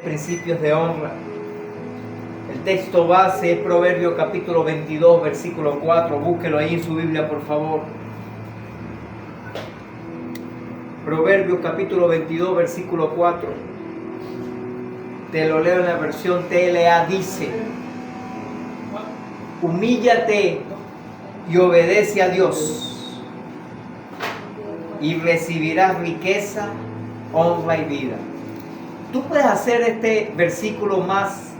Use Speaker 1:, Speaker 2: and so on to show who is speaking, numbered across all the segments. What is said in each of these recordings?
Speaker 1: Principios de honra. El texto base es Proverbios capítulo 22, versículo 4. Búsquelo ahí en su Biblia, por favor. Proverbios capítulo 22, versículo 4. Te lo leo en la versión TLA. Dice: humíllate y obedece a Dios, y recibirás riqueza, honra y vida. Tú puedes hacer este versículo más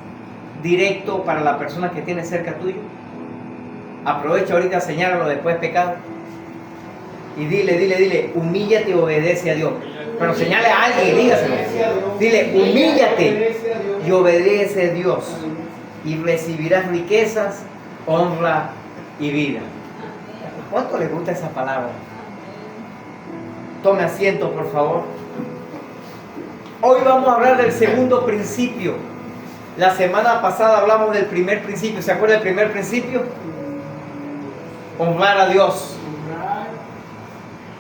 Speaker 1: directo para la persona que tiene cerca tuyo. Aprovecha ahorita, señálalo después pecado. Y dile, humíllate y obedece a Dios. Pero señale a alguien y dígaselo. Dile, humíllate y obedece a Dios, y recibirás riquezas, honra y vida. ¿Cuánto les gusta esa palabra? Tome asiento, por favor. Hoy vamos a hablar del segundo principio. La semana pasada hablamos del primer principio. ¿Se acuerda del primer principio? Honrar a Dios.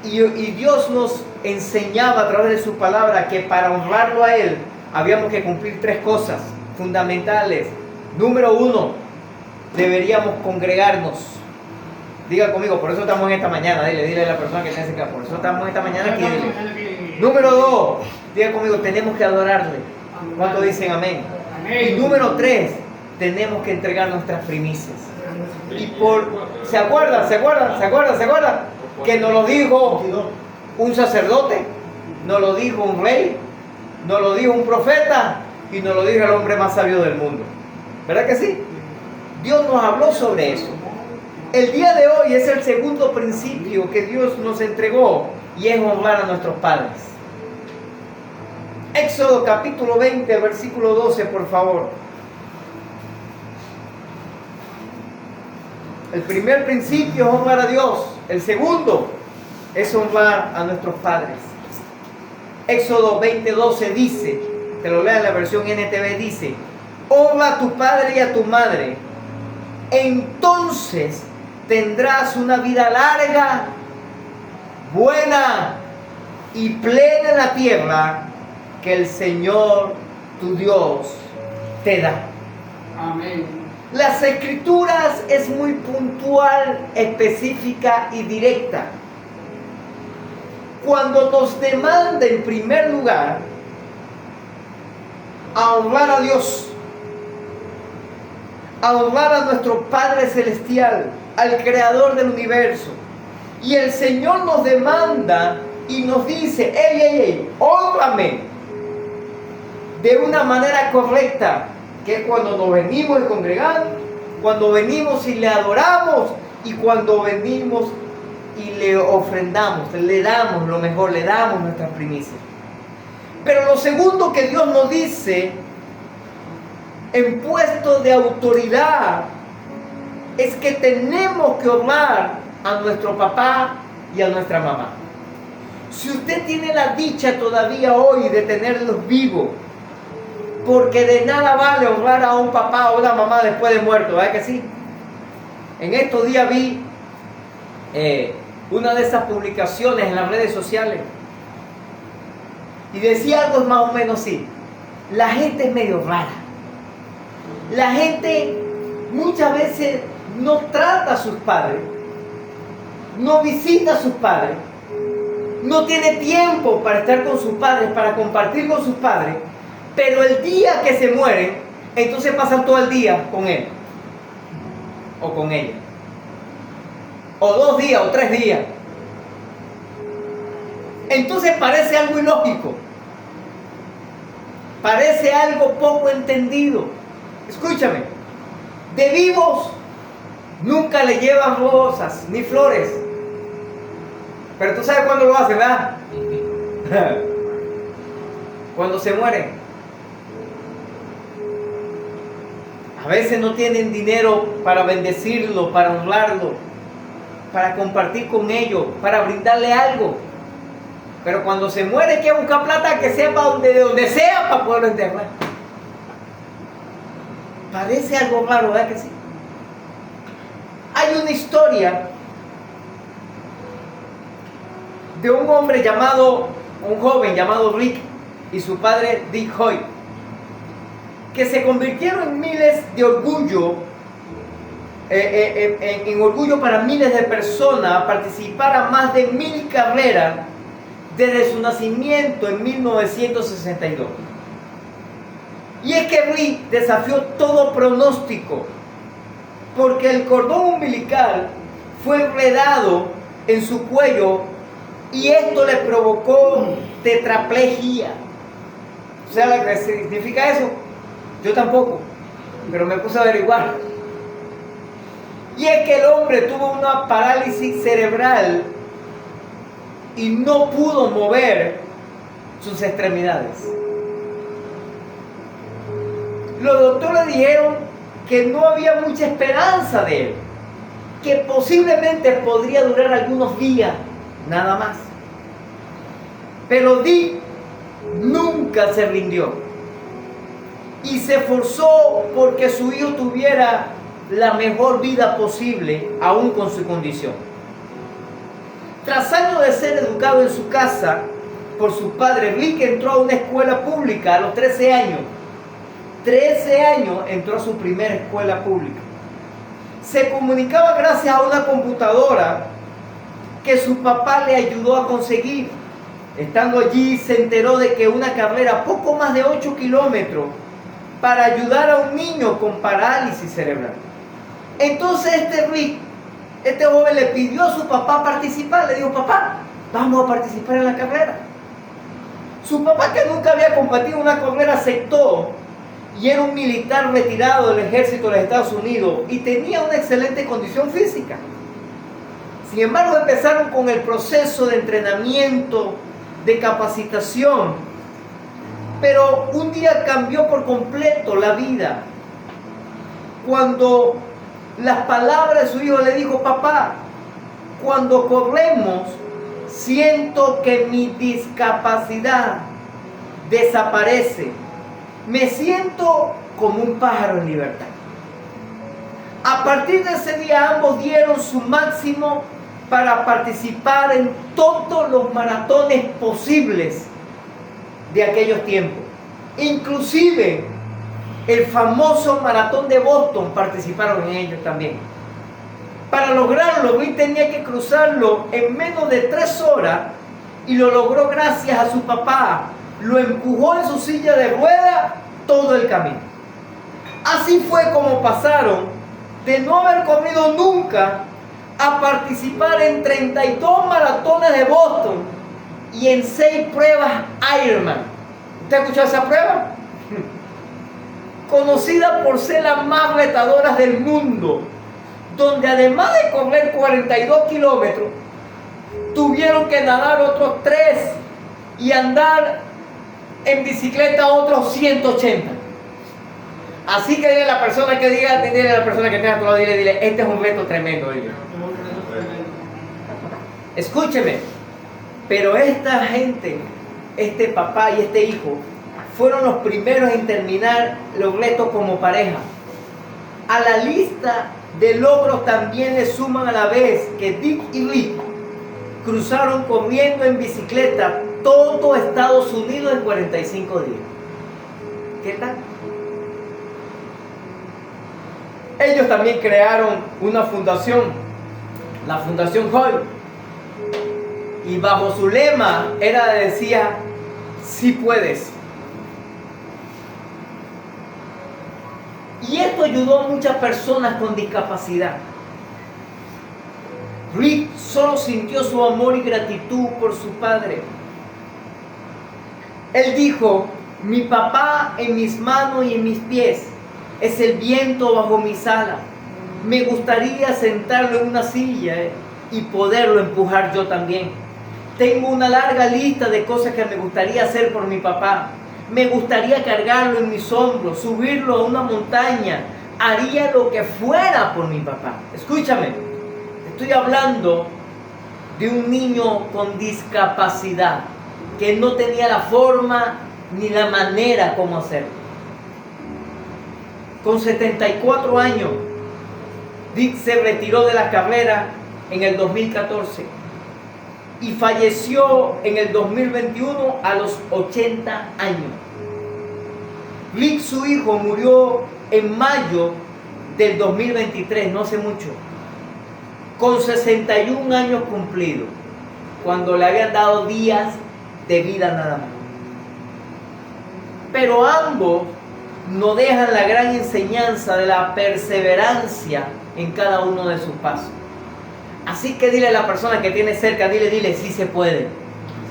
Speaker 1: Y Dios nos enseñaba a través de su palabra que para honrarlo a Él habíamos que cumplir tres cosas fundamentales. Número 1, deberíamos congregarnos. Diga conmigo, por eso estamos en esta mañana. Dile a la persona que está cerca, por eso estamos en esta mañana aquí. Número 2, diga conmigo, tenemos que adorarle. ¿Cuánto dicen amén? Y número 3, tenemos que entregar nuestras primicias. Y ¿se acuerdan? Que nos lo dijo un sacerdote, nos lo dijo un rey, nos lo dijo un profeta y nos lo dijo el hombre más sabio del mundo. ¿Verdad que sí? Dios nos habló sobre eso. El día de hoy es el segundo principio que Dios nos entregó, y es honrar a nuestros padres. Éxodo capítulo 20, versículo 12, por favor. El primer principio es honrar a Dios. El segundo es honrar a nuestros padres. Éxodo 20, 12 dice, te lo leo en la versión NTV, dice: honra a tu padre y a tu madre, entonces tendrás una vida larga, buena y plena en la tierra que el Señor tu Dios te da.
Speaker 2: Amén.
Speaker 1: Las Escrituras es muy puntual, específica y directa. Cuando nos demanda en primer lugar a honrar a Dios, a honrar a nuestro Padre Celestial, al Creador del universo, y el Señor nos demanda y nos dice: ey, hónrame de una manera correcta, que es cuando nos venimos a congregar, cuando venimos y le adoramos, y cuando venimos y le ofrendamos, le damos lo mejor, le damos nuestras primicias. Pero lo segundo que Dios nos dice en puesto de autoridad es que tenemos que honrar a nuestro papá y a nuestra mamá. Si usted tiene la dicha todavía hoy de tenerlos vivos, porque de nada vale honrar a un papá o una mamá después de muerto, ¿verdad que sí? En estos días vi una de esas publicaciones en las redes sociales y decía algo más o menos así: la gente es medio rara. La gente muchas veces no trata a sus padres, no visita a sus padres, no tiene tiempo para estar con sus padres, para compartir con sus padres, pero el día que se mueren, entonces pasan todo el día con él o con ella, o 2 días o 3 días. Entonces parece algo ilógico, parece algo poco entendido. Escúchame, de vivos nunca le llevan rosas ni flores, pero tú sabes cuándo lo hacen, ¿verdad? Cuando se mueren. A veces no tienen dinero para bendecirlo, para honrarlo, para compartir con ellos, para brindarle algo. Pero cuando se muere, hay que buscar plata que sea de donde sea para poderlo enterrar. Parece algo raro, ¿verdad que sí? Hay una historia de un joven llamado Rick y su padre Dick Hoy. que se convirtieron en miles de orgullo, en orgullo para miles de personas, participar a más de 1000 carreras desde su nacimiento en 1962. Y es que Rick desafió todo pronóstico, porque el cordón umbilical fue enredado en su cuello y esto le provocó tetraplegia. ¿Sabes lo que significa eso? Yo tampoco, pero me puse a averiguar. Y es que el hombre tuvo una parálisis cerebral y no pudo mover sus extremidades. Los doctores dijeron que no había mucha esperanza de él, que posiblemente podría durar algunos días, nada más. Pero Dick nunca se rindió y se esforzó porque su hijo tuviera la mejor vida posible, aún con su condición. Tras años de ser educado en su casa por su padre, Rick entró a una escuela pública a los 13 años. 13 años entró a su primera escuela pública. Se comunicaba gracias a una computadora que su papá le ayudó a conseguir. Estando allí se enteró de que una carrera poco más de 8 kilómetros para ayudar a un niño con parálisis cerebral. Entonces este joven le pidió a su papá participar. Le dijo: papá, vamos a participar en la carrera. Su papá, que nunca había combatido una carrera, aceptó. Y era un militar retirado del ejército de los Estados Unidos y tenía una excelente condición física. Sin embargo, empezaron con el proceso de entrenamiento, de capacitación. Pero un día cambió por completo la vida, cuando las palabras de su hijo le dijo: papá, cuando corremos, siento que mi discapacidad desaparece. Me siento como un pájaro en libertad. A partir de ese día ambos dieron su máximo para participar en todos los maratones posibles de aquellos tiempos. Inclusive el famoso maratón de Boston participaron en ellos también. Para lograrlo, Rick tenía que cruzarlo en menos de 3 horas y lo logró gracias a su papá. Lo empujó en su silla de ruedas todo el camino. Así fue como pasaron de no haber corrido nunca a participar en 32 maratones de Boston y en 6 pruebas Ironman. ¿Usted ha escuchado esa prueba? Conocida por ser las más retadoras del mundo, donde además de correr 42 kilómetros, tuvieron que nadar otros 3 y andar en bicicleta otros 180. Así que dile a la persona que diga, dile a la persona que tenga a tu lado, dile, este es un reto tremendo. Dile. Escúcheme, pero esta gente, este papá y este hijo, fueron los primeros en terminar los retos como pareja. A la lista de logros también le suman a la vez que Dick y Rick cruzaron corriendo en bicicleta todo Estados Unidos en 45 días. ¿Qué tal? Ellos también crearon una fundación, la Fundación Hoy, y bajo su lema decía: sí puedes. Y esto ayudó a muchas personas con discapacidad. Rick solo sintió su amor y gratitud por su padre. Él dijo: mi papá en mis manos y en mis pies, es el viento bajo mis alas. Me gustaría sentarlo en una silla y poderlo empujar yo también. Tengo una larga lista de cosas que me gustaría hacer por mi papá. Me gustaría cargarlo en mis hombros, subirlo a una montaña. Haría lo que fuera por mi papá. Escúchame, estoy hablando de un niño con discapacidad que no tenía la forma ni la manera como hacerlo. Con 74 años, Dick se retiró de la carrera en el 2014 y falleció en el 2021 a los 80 años. Rick, su hijo, murió en mayo del 2023, no hace mucho, con 61 años cumplidos, cuando le habían dado días de vida nada más. Pero ambos nos dejan la gran enseñanza de la perseverancia en cada uno de sus pasos. Así que dile a la persona que tiene cerca, dile, sí se puede.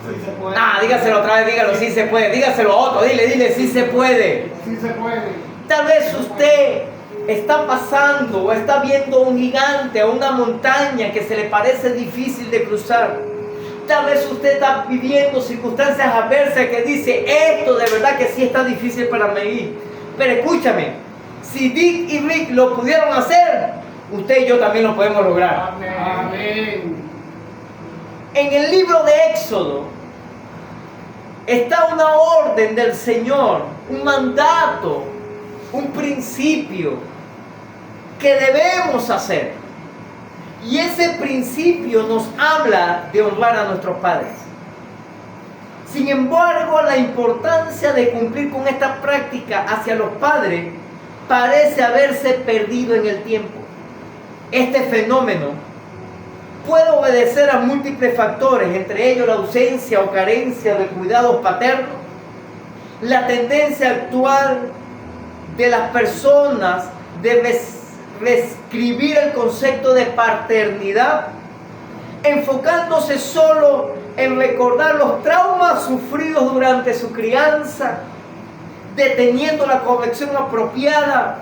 Speaker 2: Sí se puede.
Speaker 1: Dígaselo otra vez, dígalo, sí se puede. Dígaselo a otro, dile, sí se puede.
Speaker 2: Sí se puede.
Speaker 1: Tal vez usted está pasando o está viendo un gigante o una montaña que se le parece difícil de cruzar. Tal vez usted está viviendo circunstancias adversas que dice, esto de verdad que sí está difícil para mí. Pero escúchame, si Dick y Rick lo pudieron hacer, usted y yo también lo podemos lograr.
Speaker 2: Amén. Amén.
Speaker 1: En el libro de Éxodo está una orden del Señor, un mandato, un principio que debemos hacer. Y ese principio nos habla de honrar a nuestros padres. Sin embargo, la importancia de cumplir con esta práctica hacia los padres parece haberse perdido en el tiempo. Este fenómeno puede obedecer a múltiples factores, entre ellos la ausencia o carencia de cuidados paternos, la tendencia actual de las personas de reescribir el concepto de paternidad, enfocándose solo en recordar los traumas sufridos durante su crianza, deteniendo la corrección apropiada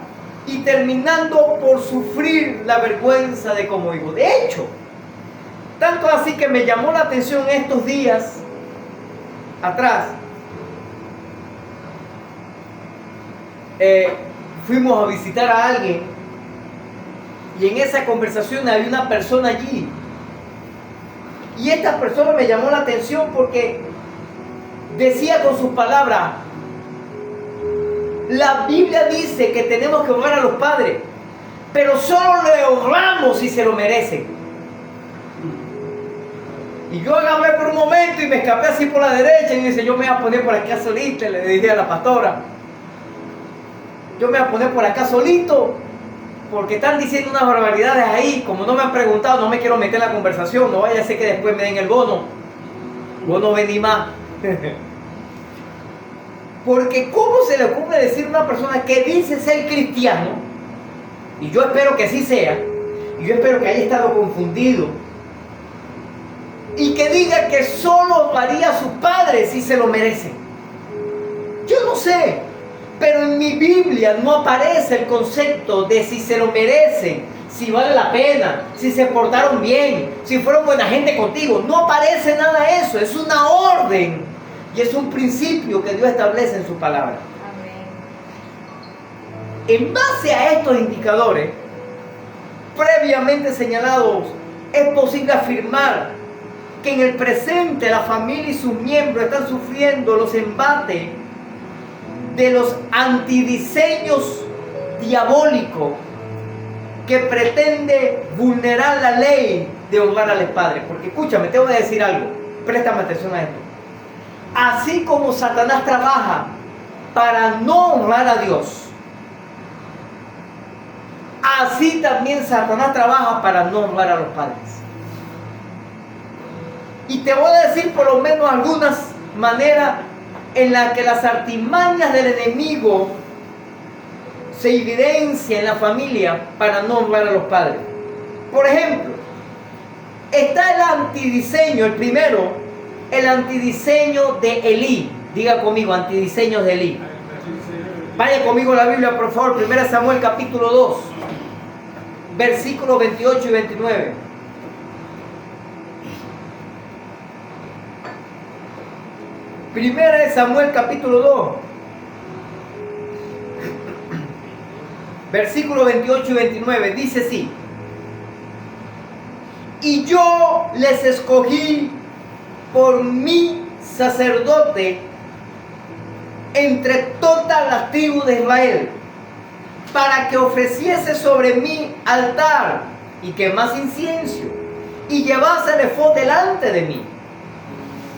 Speaker 1: y terminando por sufrir la vergüenza de como hijo. De hecho, tanto así que me llamó la atención estos días atrás, fuimos a visitar a alguien y en esa conversación había una persona allí. Y esta persona me llamó la atención porque decía con sus palabras, la Biblia dice que tenemos que honrar a los padres, pero solo le honramos si se lo merecen. Y yo agarré por un momento y me escapé así por la derecha y dice, yo me voy a poner por acá solito, le dije a la pastora. Yo me voy a poner por acá solito porque están diciendo unas barbaridades ahí. Como no me han preguntado, no me quiero meter en la conversación. No vaya a ser que después me den el bono. Bono vení más. Porque ¿cómo se le ocurre decir a una persona que dice ser cristiano? Y yo espero que así sea. Y yo espero que haya estado confundido. Y que diga que solo haría a sus padres si se lo merecen. Yo no sé. Pero en mi Biblia no aparece el concepto de si se lo merecen, si vale la pena, si se portaron bien, si fueron buena gente contigo. No aparece nada de eso. Es una orden y es un principio que Dios establece en su palabra. Amén. En base a estos indicadores previamente señalados, es posible afirmar que en el presente la familia y sus miembros están sufriendo los embates de los antidiseños diabólicos que pretende vulnerar la ley de honrar a los padres. Porque escúchame, te voy a decir algo, préstame atención a esto. Así como Satanás trabaja para no honrar a Dios, así también Satanás trabaja para no honrar a los padres. Y te voy a decir por lo menos algunas maneras en las que las artimañas del enemigo se evidencian en la familia para no honrar a los padres. Por ejemplo, está el antidiseño, el primero, el antidiseño de Elí. Diga conmigo, antidiseños de Elí. Vaya conmigo a la Biblia, por favor, 1 Samuel capítulo 2, versículos 28 y 29. Primera de Samuel capítulo 2, versículos 28 y 29, dice así: y yo les escogí por mi sacerdote entre todas las tribus de Israel, para que ofreciese sobre mi altar y quemase incienso y llevase el efod delante de mí.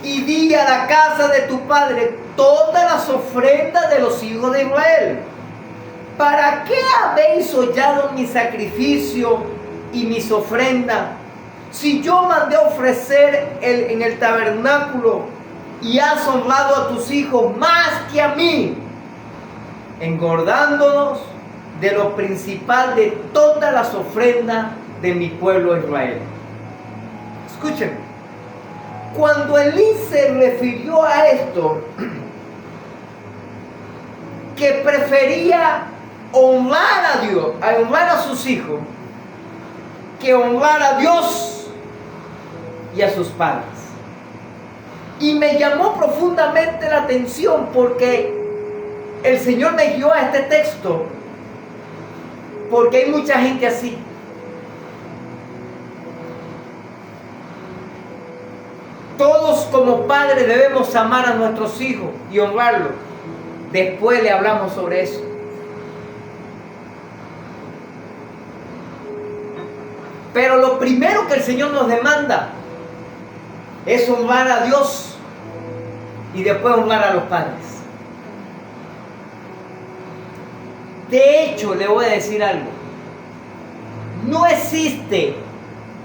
Speaker 1: Y di a la casa de tu padre todas las ofrendas de los hijos de Israel. ¿Para qué habéis hollado mi sacrificio y mis ofrendas? Si yo mandé ofrecer en el tabernáculo y has honrado a tus hijos más que a mí, engordándonos de lo principal de todas las ofrendas de mi pueblo Israel. Escuchen, cuando Elí se refirió a esto, que prefería honrar a Dios, honrar a sus hijos, que honrar a Dios y a sus padres. Y me llamó profundamente la atención porque el Señor me guió a este texto, porque hay mucha gente así. Todos como padres debemos amar a nuestros hijos y honrarlos. Después le hablamos sobre eso. Pero lo primero que el Señor nos demanda es honrar a Dios y después honrar a los padres. De hecho, le voy a decir algo. No existe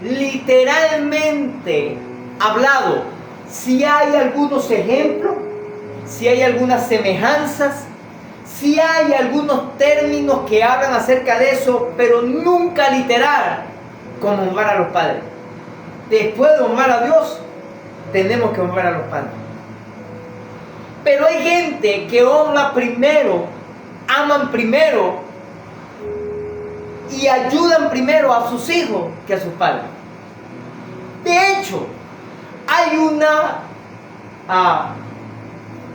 Speaker 1: literalmente hablado, si hay algunos ejemplos, si hay algunas semejanzas, si hay algunos términos que hablan acerca de eso, pero nunca literal, como honrar a los padres. Después de honrar a Dios, tenemos que honrar a los padres. Pero hay gente que honra primero, aman primero y ayudan primero a sus hijos que a sus padres. De hecho, hay una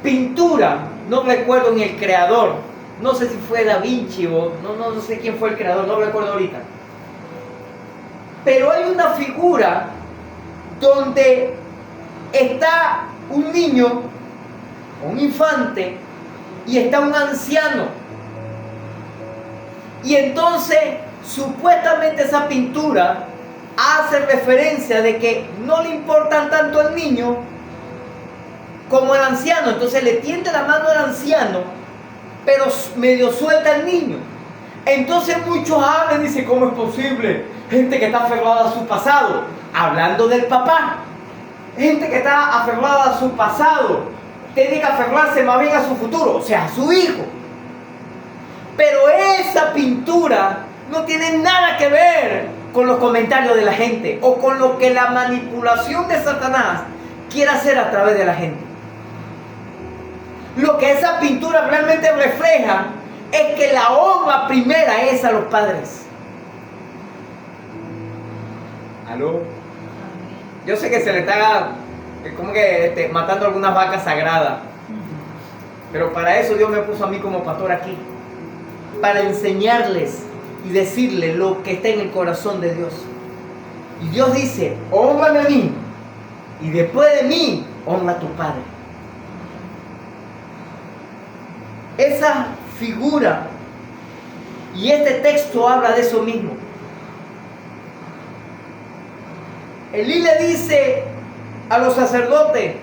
Speaker 1: pintura, no recuerdo ni el creador, no sé si fue Da Vinci o no sé quién fue el creador, no recuerdo ahorita. Pero hay una figura donde está un niño, un infante, y está un anciano. Y entonces, supuestamente esa pintura hace referencia de que no le importan tanto al niño como al anciano. Entonces le tiende la mano al anciano, pero medio suelta al niño. Entonces muchos hablan y dicen, ¿cómo es posible? Gente que está aferrada a su pasado, hablando del papá. Gente que está aferrada a su pasado, tiene que aferrarse más bien a su futuro, o sea, a su hijo. Pero esa pintura no tiene nada que ver con los comentarios de la gente o con lo que la manipulación de Satanás quiere hacer a través de la gente. Lo que esa pintura realmente refleja es que la honra primera es a los padres. ¿Aló? Yo sé que se le está como que matando algunas vacas sagradas, pero para eso Dios me puso a mí como pastor aquí, para enseñarles y decirles lo que está en el corazón de Dios. Y Dios dice, hónrame a mí, y después de mí, honra a tu padre. Esa figura y este texto habla de eso mismo. Elí le dice a los sacerdotes,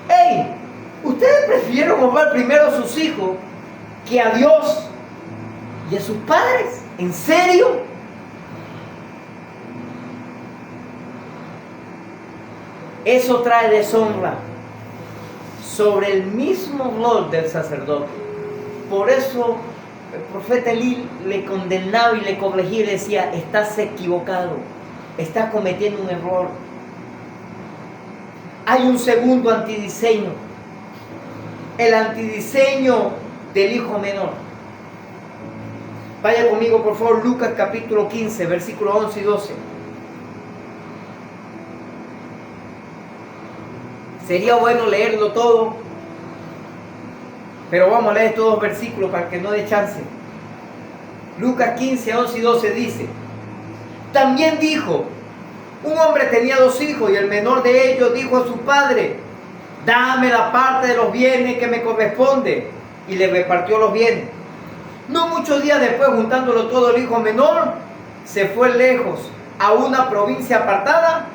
Speaker 1: hey, ustedes prefieren honrar primero a sus hijos que a Dios y a sus padres. ¿En serio? Eso trae deshonra sobre el mismo rol del sacerdote. Por eso el profeta Elí le condenaba y le corregía y le decía, estás equivocado, estás cometiendo un error. Hay un segundo antidiseño, el antidiseño del hijo menor. Vaya conmigo por favor, Lucas capítulo 15, versículos 11 y 12. Sería bueno leerlo todo, pero vamos a leer estos dos versículos para que no dé chance. Lucas 15, 11 y 12 dice, también dijo, un hombre tenía 2 hijos y el menor de ellos dijo a su padre, dame la parte de los bienes que me corresponde, y le repartió los bienes. No muchos días después, juntándolo todo, el hijo menor se fue lejos a una provincia apartada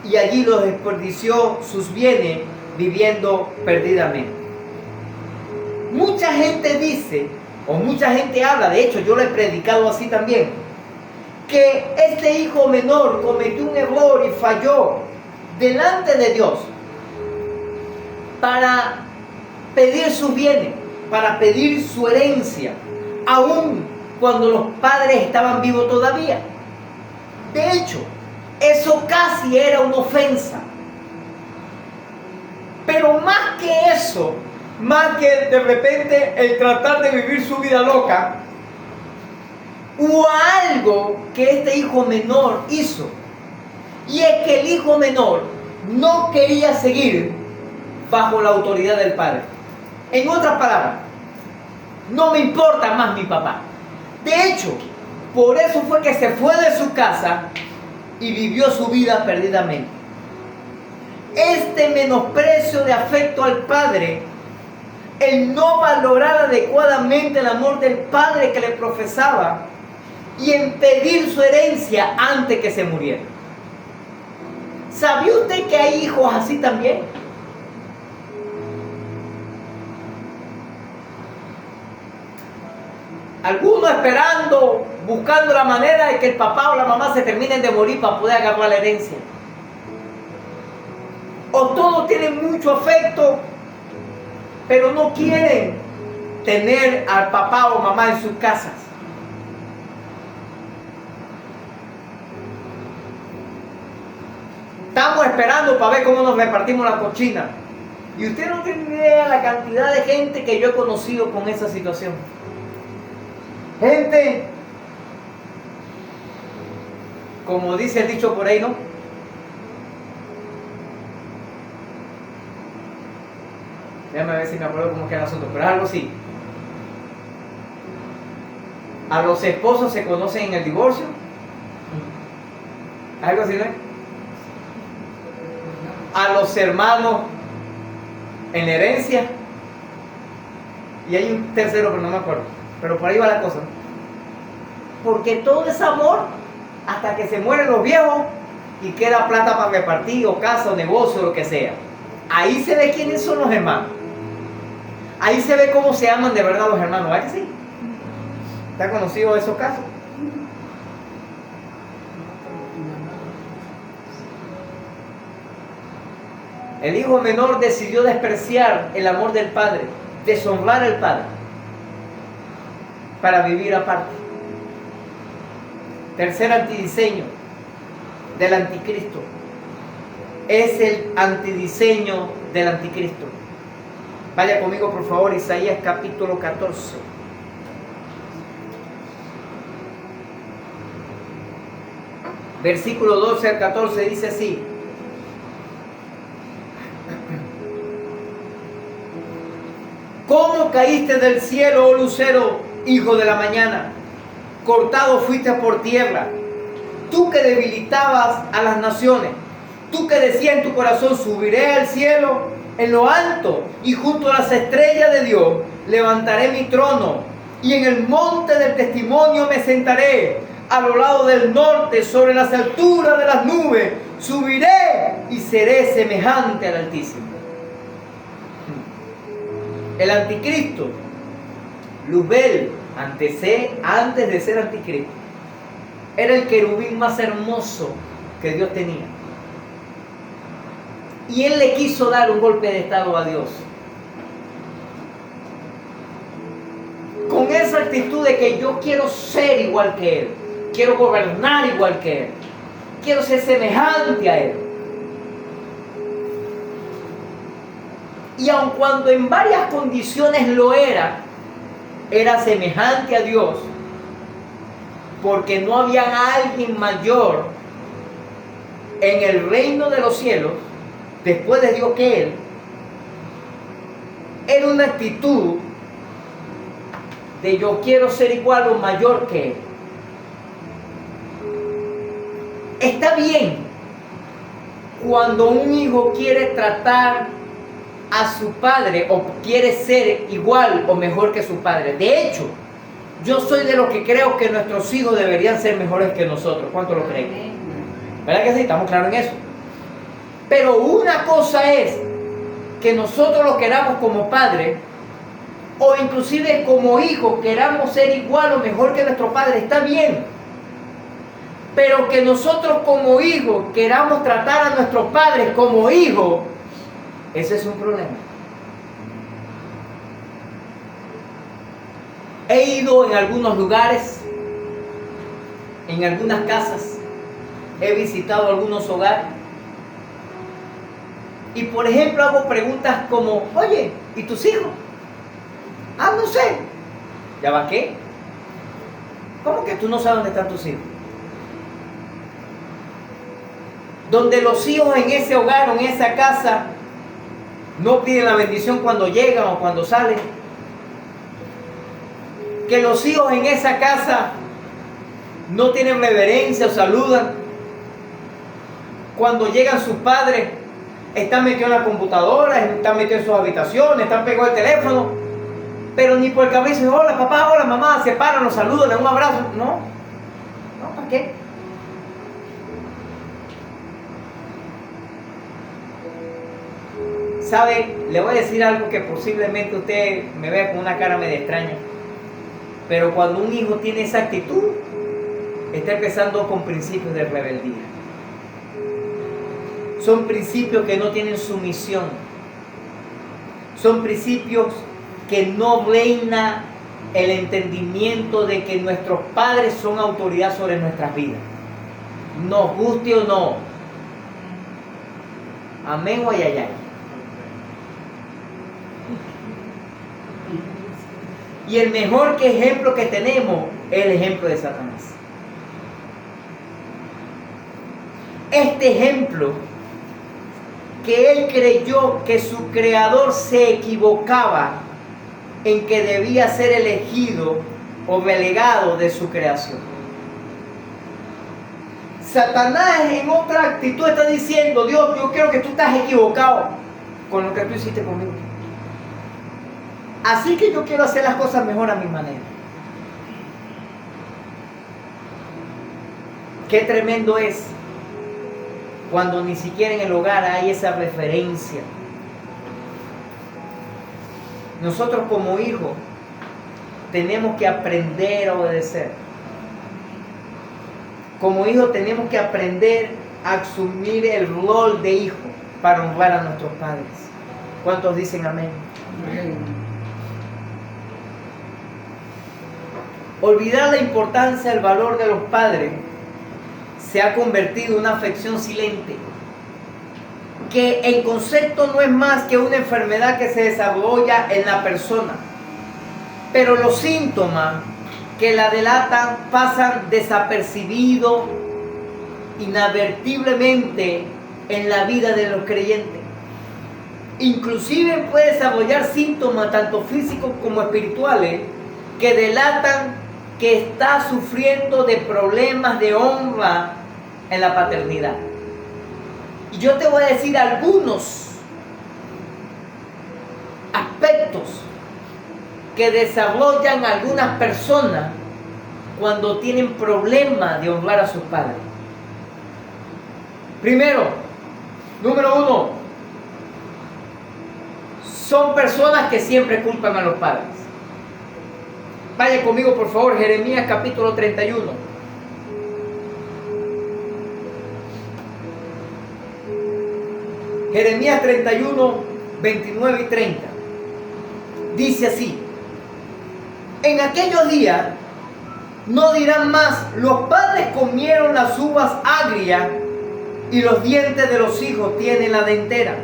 Speaker 1: y allí los desperdició sus bienes viviendo perdidamente. Mucha gente dice, o mucha gente habla, de hecho yo lo he predicado así también, que este hijo menor cometió un error y falló delante de Dios para pedir sus bienes, para pedir su herencia, aun cuando los padres estaban vivos todavía. De hecho, eso casi era una ofensa. Pero más que eso, más que de repente el tratar de vivir su vida loca, hubo algo que este hijo menor hizo. Y es que el hijo menor no quería seguir bajo la autoridad del padre. En otras palabras, no me importa más mi papá. De hecho, por eso fue que se fue de su casa y vivió su vida perdidamente. Este menosprecio de afecto al padre, el no valorar adecuadamente el amor del padre que le profesaba y en pedir su herencia antes que se muriera. ¿Sabía usted que hay hijos así también? Algunos esperando, buscando la manera de que el papá o la mamá se terminen de morir para poder agarrar la herencia. O todos tienen mucho afecto, pero no quieren tener al papá o mamá en sus casas. Estamos esperando para ver cómo nos repartimos la cochina. Y usted no tiene idea la cantidad de gente que yo he conocido con esa situación. Gente, como dice el dicho por ahí, ¿no? Déjame ver si me acuerdo cómo queda el asunto, pero es algo así. A los esposos se conocen en el divorcio. Algo así, ¿no? A los hermanos en la herencia. Y hay un tercero, pero no me acuerdo. Pero por ahí va la cosa. Porque todo es amor hasta que se mueren los viejos y queda plata para repartir, o casa, o negocio, o lo que sea. Ahí se ve quiénes son los hermanos. Ahí se ve cómo se aman de verdad los hermanos. ¿Verdad que sí? ¿Te ha conocido esos casos? El hijo menor decidió despreciar el amor del padre, deshonrar al padre, para vivir aparte. Tercer antidiseño del anticristo. Es el antidiseño del anticristo. Vaya conmigo por favor, Isaías capítulo 14. Versículo 12 al 14 dice así: ¿Cómo caíste del cielo, oh lucero, hijo de la mañana? Cortado fuiste por tierra. Tú que debilitabas a las naciones. Tú que decías en tu corazón: subiré al cielo, en lo alto, y junto a las estrellas de Dios levantaré mi trono. Y en el monte del testimonio me sentaré, a lo lado del norte, sobre las alturas de las nubes. Subiré y seré semejante al Altísimo. El anticristo, Luzbel, antes de ser anticristo, era el querubín más hermoso que Dios tenía. Y él le quiso dar un golpe de estado a Dios. Con esa actitud de que yo quiero ser igual que él, quiero gobernar igual que él, quiero ser semejante a él. Y aun cuando en varias condiciones lo era semejante a Dios, porque no había alguien mayor en el reino de los cielos, después de Dios que él, era una actitud de yo quiero ser igual o mayor que él. Está bien cuando un hijo quiere tratar a su padre o quiere ser igual o mejor que su padre. De hecho, yo soy de los que creo que nuestros hijos deberían ser mejores que nosotros. ¿Cuánto lo creen? ¿Verdad que sí? Estamos claros en eso. Pero una cosa es que nosotros lo queramos como padre, o inclusive como hijos queramos ser igual o mejor que nuestro padre, está bien. Pero que nosotros como hijos queramos tratar a nuestros padres como hijos, ese es un problema. He ido en algunos lugares, en algunas casas, he visitado algunos hogares y por ejemplo hago preguntas como, oye, ¿y tus hijos? Ah, no sé. ¿Ya va qué? ¿Cómo que tú no sabes dónde están tus hijos? Donde los hijos en ese hogar o en esa casa no piden la bendición cuando llegan o cuando salen. Que los hijos en esa casa no tienen reverencia o saludan. Cuando llegan sus padres, están metidos en la computadora, están metidos en sus habitaciones, están pegados al teléfono, pero ni por el cabello dicen, hola papá, hola mamá, se paran, los saludan, le dan un abrazo. No, ¿para qué? ¿Sabe? Le voy a decir algo que posiblemente usted me vea con una cara medio extraña. Pero cuando un hijo tiene esa actitud, está empezando con principios de rebeldía. Son principios que no tienen sumisión. Son principios que no reina el entendimiento de que nuestros padres son autoridad sobre nuestras vidas. Nos guste o no. Amén o ayayay. Y el mejor ejemplo que tenemos es el ejemplo de Satanás. Este ejemplo, que él creyó que su creador se equivocaba en que debía ser elegido o relegado de su creación. Satanás en otra actitud está diciendo, Dios, yo creo que tú estás equivocado con lo que tú hiciste conmigo. Así que yo quiero hacer las cosas mejor a mi manera. Qué tremendo es cuando ni siquiera en el hogar hay esa referencia. Nosotros como hijos tenemos que aprender a obedecer. Como hijos tenemos que aprender a asumir el rol de hijo para honrar a nuestros padres. ¿Cuántos dicen amén?
Speaker 2: Amén.
Speaker 1: Olvidar la importancia, el valor de los padres se ha convertido en una afección silente, que en concepto no es más que una enfermedad que se desarrolla en la persona, pero los síntomas que la delatan pasan desapercibidos inadvertiblemente en la vida de los creyentes. Inclusive puede desarrollar síntomas tanto físicos como espirituales que delatan que está sufriendo de problemas de honra en la paternidad. Y yo te voy a decir algunos aspectos que desarrollan algunas personas cuando tienen problemas de honrar a sus padres. Primero, número uno, son personas que siempre culpan a los padres. Vaya conmigo por favor, Jeremías capítulo 31. Jeremías 31, 29 y 30. Dice así: en aquellos días no dirán más, los padres comieron las uvas agrias y los dientes de los hijos tienen la dentera,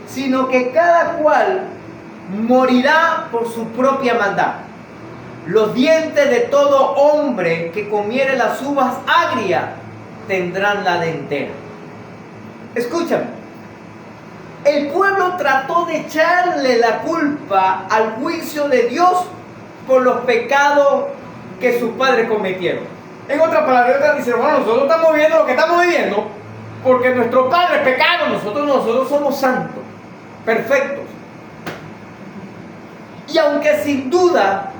Speaker 1: sino que cada cual morirá por su propia maldad. Los dientes de todo hombre que comiere las uvas agrias tendrán la dentera. Escúchame. El pueblo trató de echarle la culpa al juicio de Dios por los pecados que sus padres cometieron. En otras palabras, dicen, bueno, nosotros estamos viviendo lo que estamos viviendo porque nuestros padres pecaron, nosotros somos santos, perfectos. Y aunque sin duda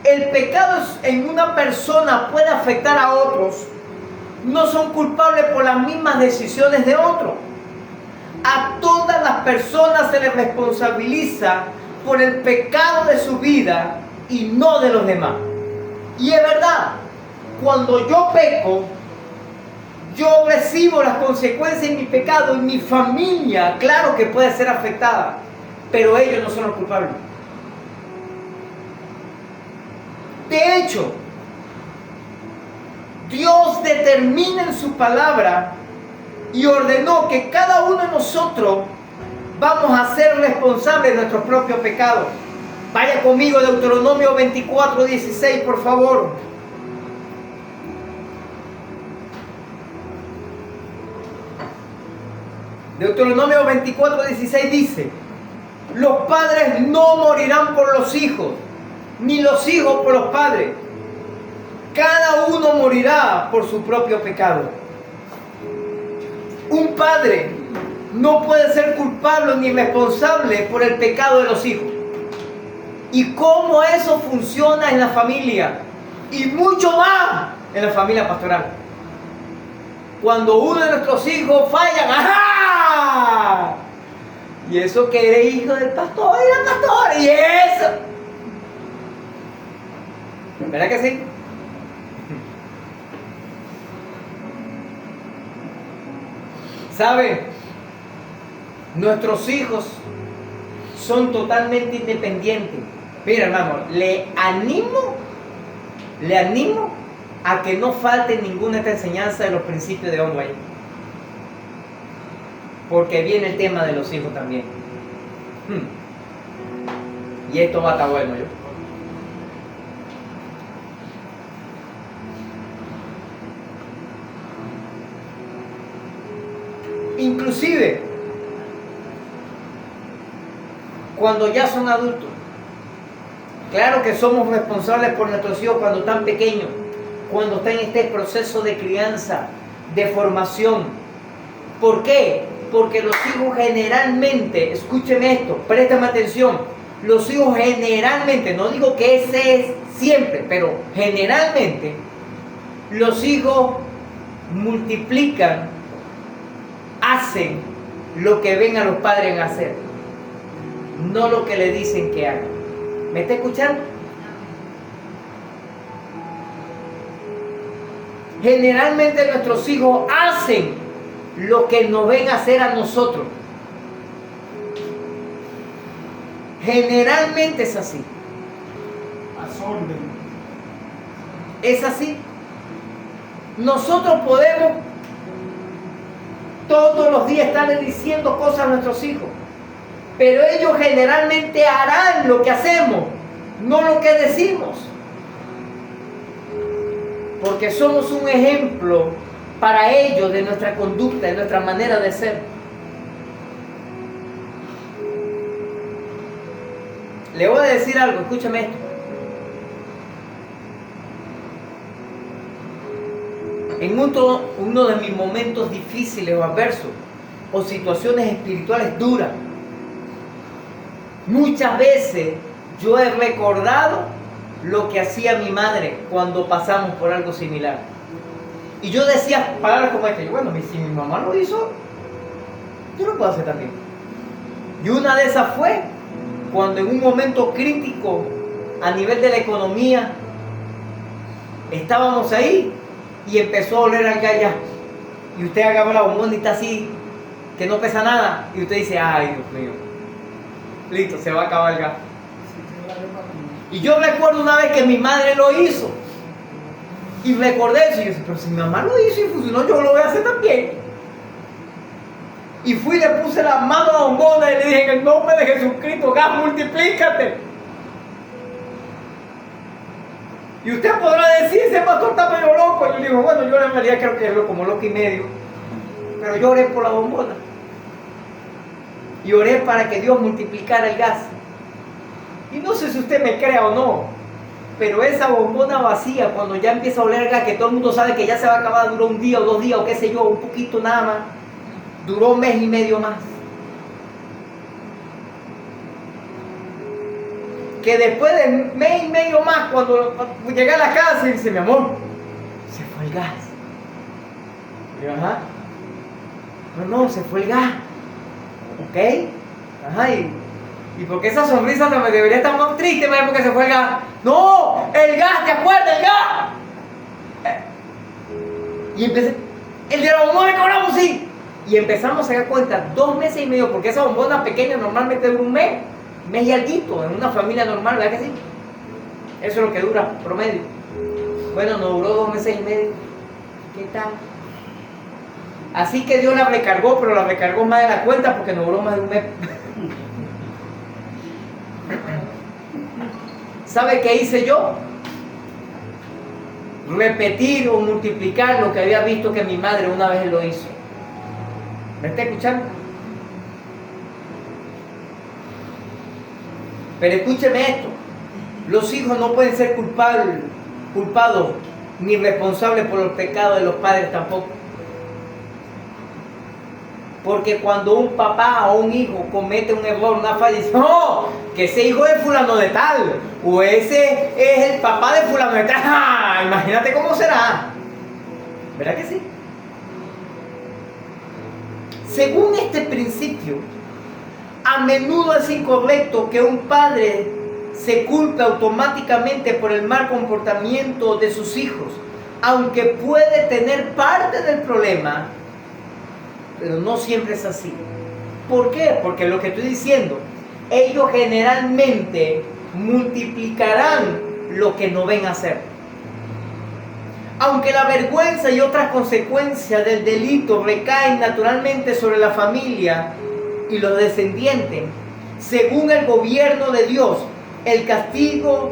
Speaker 1: el pecado en una persona puede afectar a otros, no son culpables por las mismas decisiones de otros. A todas las personas se les responsabiliza por el pecado de su vida y no de los demás. Y es verdad, cuando yo peco, yo recibo las consecuencias de mi pecado y mi familia, claro que puede ser afectada, pero ellos no son los culpables. De hecho, Dios determina en su palabra y ordenó que cada uno de nosotros vamos a ser responsables de nuestros propios pecados. Vaya conmigo a Deuteronomio 24:16, por favor. Deuteronomio 24:16 dice: los padres no morirán por los hijos, ni los hijos por los padres. Cada uno morirá por su propio pecado. Un padre no puede ser culpable ni responsable por el pecado de los hijos. ¿Y cómo eso funciona en la familia? Y mucho más en la familia pastoral. Cuando uno de nuestros hijos falla, ¡ajá! Y eso que eres hijo del pastor y la pastora, y eso. ¿Verdad que sí? ¿Sabe? Nuestros hijos son totalmente independientes. Mira, hermano, le animo a que no falte ninguna de esta enseñanza de los principios de Onway. Porque viene el tema de los hijos también. Y esto va a estar bueno, yo. Inclusive, cuando ya son adultos, claro que somos responsables por nuestros hijos cuando están pequeños, cuando están en este proceso de crianza, de formación. ¿Por qué? Porque los hijos generalmente, escúcheme esto, préstame atención, los hijos generalmente, no digo que ese es siempre, pero generalmente, los hijos multiplican, hacen lo que ven a los padres hacer, no lo que le dicen que hagan. ¿Me está escuchando? Generalmente nuestros hijos hacen lo que nos ven hacer a nosotros. Generalmente es así. Es así. Nosotros podemos todos los días estarle diciendo cosas a nuestros hijos, pero ellos generalmente harán lo que hacemos, no lo que decimos, porque somos un ejemplo para ellos de nuestra conducta, de nuestra manera de ser. Le voy a decir algo, escúchame esto. En uno de mis momentos difíciles o adversos, o situaciones espirituales duras, muchas veces yo he recordado lo que hacía mi madre cuando pasamos por algo similar. Y yo decía palabras como esta: bueno, si mi mamá lo hizo, yo lo puedo hacer también. Y una de esas fue cuando en un momento crítico a nivel de la economía estábamos ahí y empezó a oler al gas ya. Y usted agarra la bombona y está así, que no pesa nada, y usted dice: ay, Dios mío, listo, se va a acabar el gas. Y yo recuerdo una vez que mi madre lo hizo, y recordé eso, y yo dije: pero si mi mamá lo hizo y funcionó, yo lo voy a hacer también. Y fui y le puse la mano a la bombona y le dije: en el nombre de Jesucristo, gas, multiplícate. Y usted podrá decir: ese pastor está medio loco. Y yo le digo: bueno, yo en realidad creo que es como loco y medio, pero yo oré por la bombona y oré para que Dios multiplicara el gas. Y no sé si usted me crea o no, pero esa bombona vacía, cuando ya empieza a oler el gas, que todo el mundo sabe que ya se va a acabar, duró un día o 2 días o qué sé yo, un poquito nada más, duró 1 mes y medio más. Que después de 1 mes y medio más, cuando llegué a la casa, y dice: mi amor, se fue el gas. Y yo: ajá. No, se fue el gas. Ok. Ajá. ¿Y por qué esa sonrisa no me debería estar más triste, madre? Porque se fue el gas. ¡No! ¡El gas! ¿Te acuerdas? ¡El gas! Y empecé. ¡El de la bombona cobramos, sí! Y empezamos a dar cuenta, 2 meses y medio, porque esa bombona pequeña normalmente dura un mes y alguito, en una familia normal, ¿verdad que sí? Eso es lo que dura, promedio. Bueno, nos duró 2 meses y medio. ¿Qué tal? Así que Dios la recargó, pero la recargó más de la cuenta porque nos duró más de un mes. ¿Sabe qué hice yo? Repetir o multiplicar lo que había visto que mi madre una vez lo hizo. ¿Me está escuchando? Pero escúcheme esto. Los hijos no pueden ser culpados ni responsables por los pecados de los padres tampoco. Porque cuando un papá o un hijo comete un error, una falla, dice, ¡oh! Que ese hijo es fulano de tal, o ese es el papá de fulano de tal. ¡Ah! Imagínate cómo será. ¿Verdad que sí? Según este principio, a menudo es incorrecto que un padre se culpe automáticamente por el mal comportamiento de sus hijos, aunque puede tener parte del problema, pero no siempre es así. ¿Por qué? Porque lo que estoy diciendo, ellos generalmente multiplicarán lo que no ven hacer. Aunque la vergüenza y otras consecuencias del delito recaen naturalmente sobre la familia y los descendientes, según el gobierno de Dios, el castigo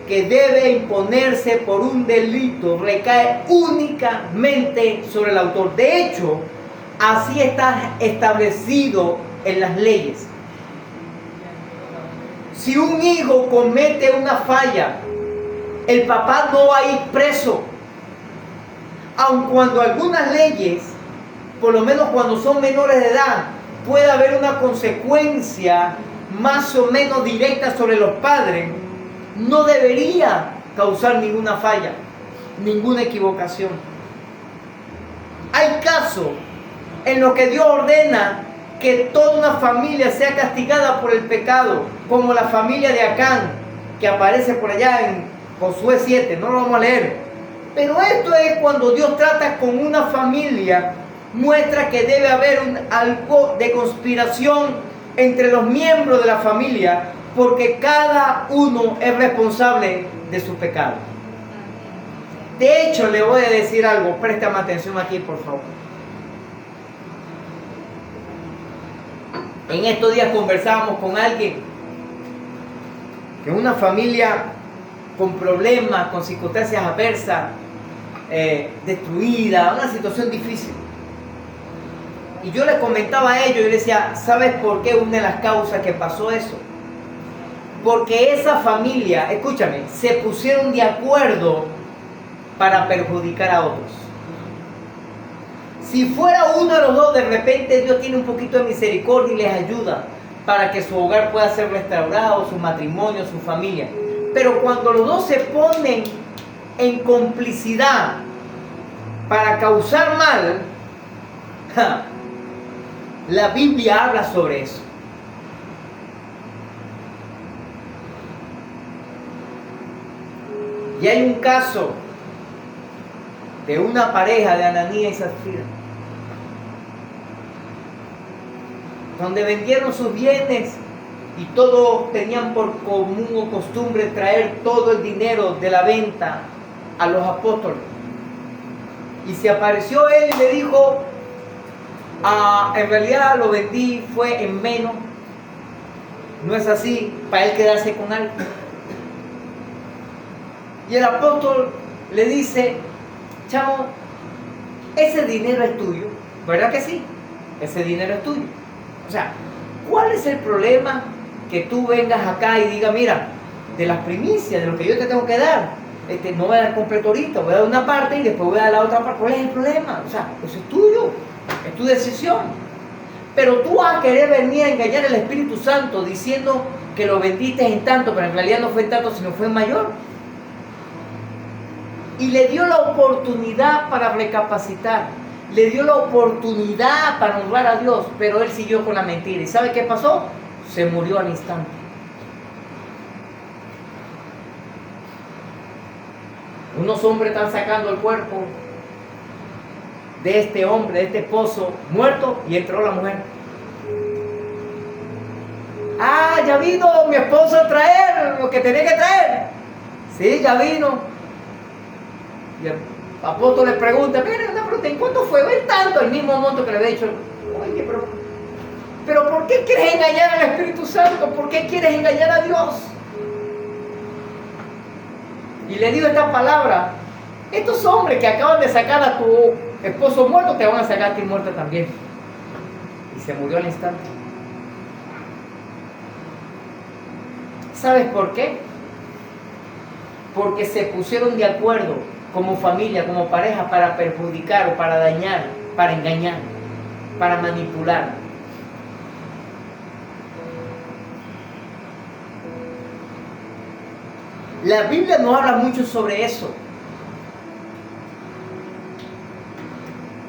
Speaker 1: que debe imponerse por un delito recae únicamente sobre el autor. De hecho, así está establecido en las leyes. Si un hijo comete una falla, el papá no va a ir preso. Aun cuando algunas leyes, por lo menos cuando son menores de edad, puede haber una consecuencia más o menos directa sobre los padres, no debería causar ninguna falla, ninguna equivocación. Hay casos en los que Dios ordena que toda una familia sea castigada por el pecado, como la familia de Acán, que aparece por allá en Josué 7, no lo vamos a leer. Pero esto es cuando Dios trata con una familia, muestra que debe haber algo de conspiración entre los miembros de la familia, porque cada uno es responsable de su pecado. De hecho, le voy a decir algo, préstame atención aquí, por favor. En estos días conversábamos con alguien que una familia con problemas, con circunstancias adversas, destruida, una situación difícil. Y yo les comentaba a ellos, yo les decía, ¿sabes por qué una de las causas que pasó eso? Porque esa familia, escúchame, se pusieron de acuerdo para perjudicar a otros. Si fuera uno de los dos, de repente Dios tiene un poquito de misericordia y les ayuda para que su hogar pueda ser restaurado, su matrimonio, su familia. Pero cuando los dos se ponen en complicidad para causar mal, la Biblia habla sobre eso. Y hay un caso de una pareja de Ananías y Zafira, donde vendieron sus bienes y todos tenían por común o costumbre traer todo el dinero de la venta a los apóstoles. Y se apareció él y le dijo, en realidad lo vendí, fue en menos, no es así, para él quedarse con algo. Y el apóstol le dice, chamo, ese dinero es tuyo, ¿verdad que sí? Ese dinero es tuyo. O sea, ¿cuál es el problema que tú vengas acá y digas, mira, de las primicias, de lo que yo te tengo que dar, no voy a dar completo ahorita, voy a dar una parte y después voy a dar la otra parte? ¿Cuál es el problema? O sea, eso es tuyo, es tu decisión. Pero tú vas a querer venir a engañar al Espíritu Santo diciendo que lo vendiste en tanto, pero en realidad no fue en tanto, sino fue en mayor. Y le dio la oportunidad para recapacitar, le dio la oportunidad para honrar a Dios, pero él siguió con la mentira. ¿Y sabe qué pasó? se murió al instante. Unos hombres están sacando el cuerpo de este hombre, de este esposo muerto, y entró la mujer. Ah, ya vino mi esposo a traer lo que tenía que traer. Sí, ya vino. Y el apóstol le pregunta, mire, ¿en cuánto fue? ¿Ven tanto? El mismo monto que le había dicho. Oye, pero ¿por qué quieres engañar al Espíritu Santo? ¿Por qué quieres engañar a Dios? Y le digo esta palabra: estos hombres que acaban de sacar a tu esposo muerto, te van a sacar a ti muerto también. Y se murió al instante. ¿Sabes por qué? Porque se pusieron de acuerdo como familia, como pareja, para perjudicar o para dañar, para engañar, para manipular. La Biblia nos habla mucho sobre eso.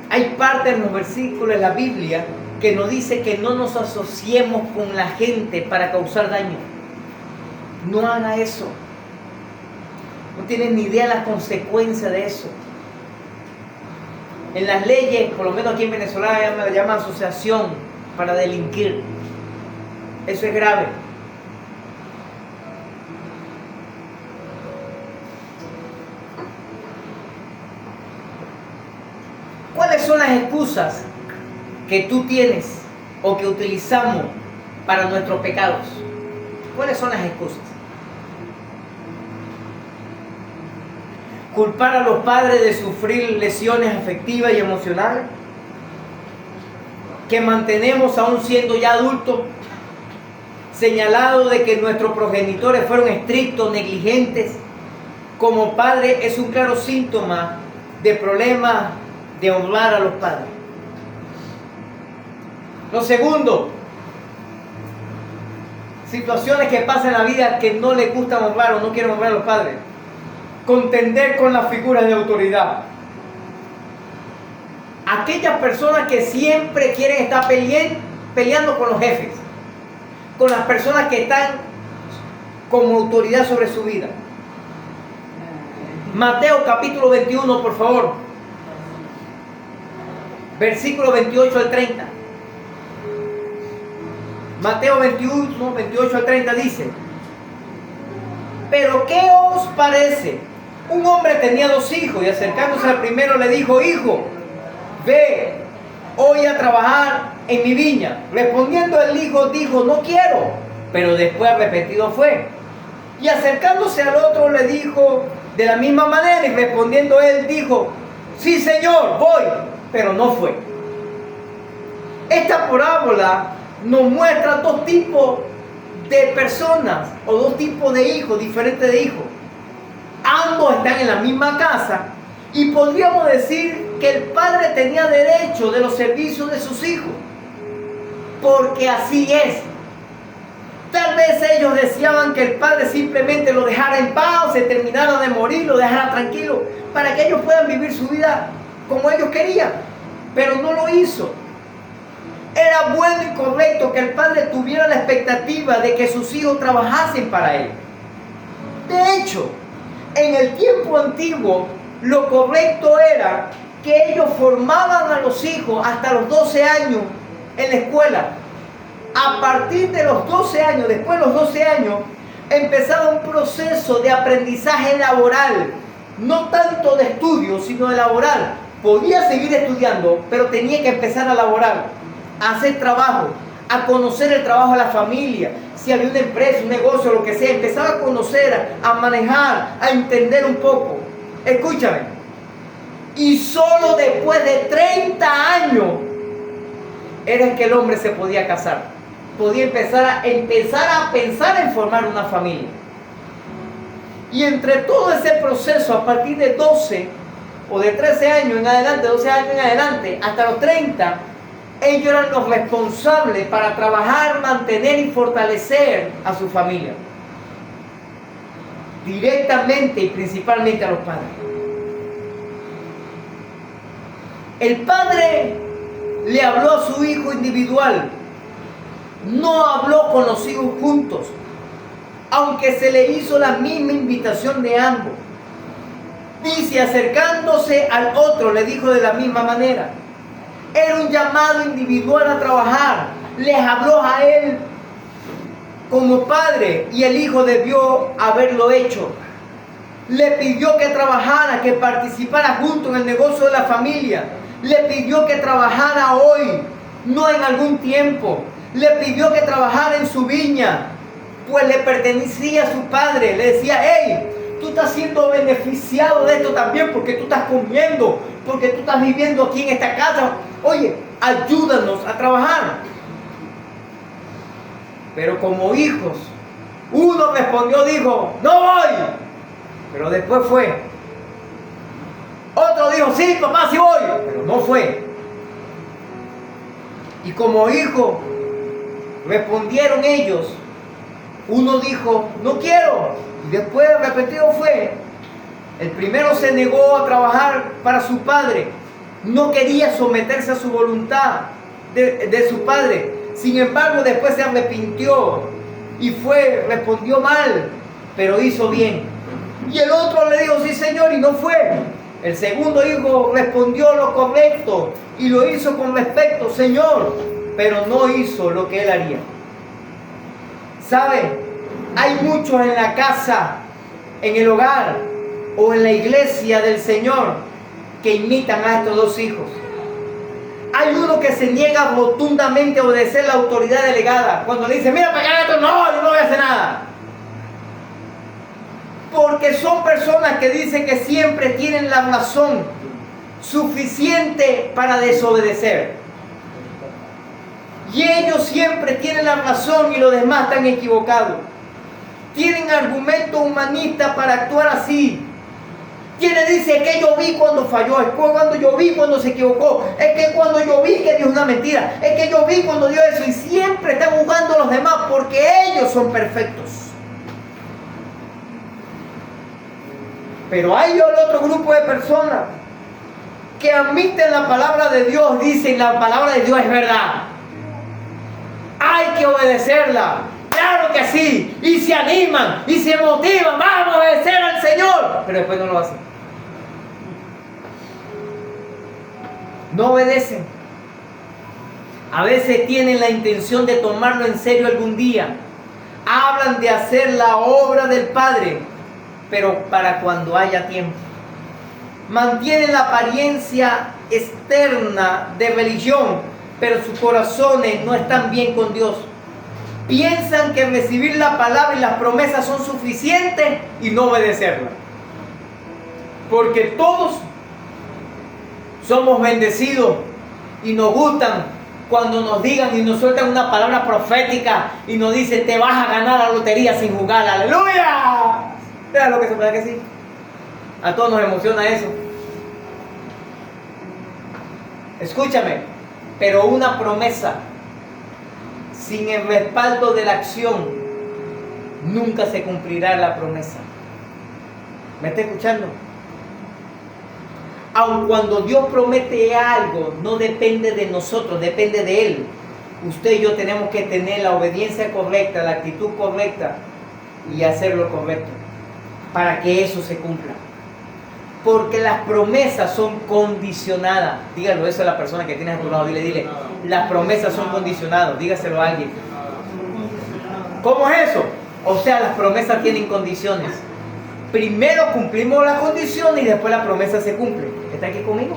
Speaker 1: Hay partes en los versículos de la Biblia que nos dice que no nos asociemos con la gente para causar daño. No haga eso. No tienen ni idea de las consecuencias de eso. En las leyes, por lo menos aquí en Venezuela, la llaman asociación para delinquir. Eso es grave. ¿Cuáles son las excusas que tú tienes o que utilizamos para nuestros pecados? ¿Cuáles son las excusas? Culpar a los padres de sufrir lesiones afectivas y emocionales que mantenemos aún siendo ya adultos, señalado de que nuestros progenitores fueron estrictos, negligentes. Como padre es un claro síntoma de problemas de honrar a los padres. Lo segundo, situaciones que pasan en la vida que no les gusta honrar o no quieren honrar a los padres. Contender con las figuras de autoridad. Aquellas personas que siempre quieren estar peleando con los jefes, con las personas que están como autoridad sobre su vida. Mateo capítulo 21, por favor. Versículo 28 al 30. Mateo 21, 28 al 30 dice: pero ¿qué os parece? Un hombre tenía 2 hijos y acercándose al primero le dijo: hijo, ve hoy a trabajar en mi viña. Respondiendo el hijo dijo: no quiero. Pero después arrepentido fue. Y acercándose al otro le dijo de la misma manera, y respondiendo él dijo: sí, Señor, voy. Pero no fue. Esta parábola nos muestra 2 tipos de personas o 2 tipos de hijos, diferentes de hijos. Ambos están en la misma casa y podríamos decir que el padre tenía derecho de los servicios de sus hijos, porque así es. Tal vez ellos deseaban que el padre simplemente lo dejara en paz, se terminara de morir, lo dejara tranquilo, para que ellos puedan vivir su vida como ellos querían, pero no lo hizo. Era bueno y correcto que el padre tuviera la expectativa de que sus hijos trabajasen para él. De hecho, en el tiempo antiguo, lo correcto era que ellos formaban a los hijos hasta los 12 años en la escuela. A partir de los 12 años, después de los 12 años, empezaba un proceso de aprendizaje laboral. No tanto de estudio, sino de laboral. Podía seguir estudiando, pero tenía que empezar a laborar, a hacer trabajo, a conocer el trabajo de la familia. Si había una empresa, un negocio, lo que sea, empezaba a conocer, a manejar, a entender un poco. Escúchame. Y solo después de 30 años era que el hombre se podía casar. Podía empezar a pensar en formar una familia. Y entre todo ese proceso, a partir de 12 o de 13 años en adelante, 12 años en adelante, hasta los 30, ellos eran los responsables para trabajar, mantener y fortalecer a su familia. Directamente y principalmente a los padres. El padre le habló a su hijo individual. no habló con los hijos juntos, aunque se le hizo la misma invitación de ambos. Dice, acercándose al otro, le dijo de la misma manera. Era un llamado individual a trabajar. Les habló a él como padre y el hijo debió haberlo hecho. Le pidió que trabajara, que participara junto en el negocio de la familia. Le pidió que trabajara hoy, no en algún tiempo. Le pidió que trabajara en su viña, pues le pertenecía a su padre. Le decía, hey, tú estás siendo beneficiado de esto también porque tú estás comiendo, porque tú estás viviendo aquí en esta casa. Oye, ayúdanos a trabajar. Pero como hijos, uno respondió, dijo, no voy. Pero después fue. Otro dijo, sí, papá, sí voy. Pero no fue. Y como hijo, respondieron ellos. Uno dijo, no quiero. Y después repetido fue. El primero se negó a trabajar para su padre. No quería someterse a su voluntad de su padre. Sin embargo, después se arrepintió y respondió mal, pero hizo bien. Y el otro le dijo, sí señor, y no fue. El segundo hijo respondió lo correcto y lo hizo con respeto, Señor, pero no hizo lo que él haría. ¿Sabe? Hay muchos en la casa, en el hogar o en la iglesia del Señor que imitan a estos dos hijos. Hay uno que se niega rotundamente a obedecer la autoridad delegada. Cuando le dice, mira para acá, esto no, yo no voy a hacer nada. Porque son personas que dicen que siempre tienen la razón suficiente para desobedecer. Y ellos siempre tienen la razón y los demás están equivocados. Tienen argumentos humanistas para actuar así. Quienes dicen que yo vi cuando falló, es cuando yo vi cuando se equivocó, es que cuando yo vi que dijo una mentira, es que yo vi cuando dio eso, y siempre están juzgando a los demás porque ellos son perfectos. Pero hay el otro grupo de personas que admiten la palabra de Dios, dicen la palabra de Dios es verdad. Hay que obedecerla. Claro que sí, y se animan, y se motivan, vamos a obedecer al Señor, pero después no lo hacen. No obedecen. A veces tienen la intención de tomarlo en serio algún día. Hablan de hacer la obra del Padre, pero para cuando haya tiempo. Mantienen la apariencia externa de religión, pero sus corazones no están bien con Dios. Piensan que recibir la palabra y las promesas son suficientes y no obedecerla. Porque todos somos bendecidos y nos gustan cuando nos digan y nos sueltan una palabra profética y nos dicen te vas a ganar la lotería sin jugar. ¡Aleluya! ¿Sabes lo que se puede que sí? A todos nos emociona eso. Escúchame, pero una promesa sin el respaldo de la acción, nunca se cumplirá la promesa. ¿Me está escuchando? Aun cuando Dios promete algo, no depende de nosotros, depende de Él. Usted y yo tenemos que tener la obediencia correcta, la actitud correcta y hacer lo correcto para que eso se cumpla. Porque las promesas son condicionadas. Dígalo eso a la persona que tiene a tu lado. Dile, las promesas son condicionadas. Dígaselo a alguien. ¿Cómo es eso? O sea, las promesas tienen condiciones. Primero cumplimos las condiciones y después la promesa se cumple. ¿Está aquí conmigo?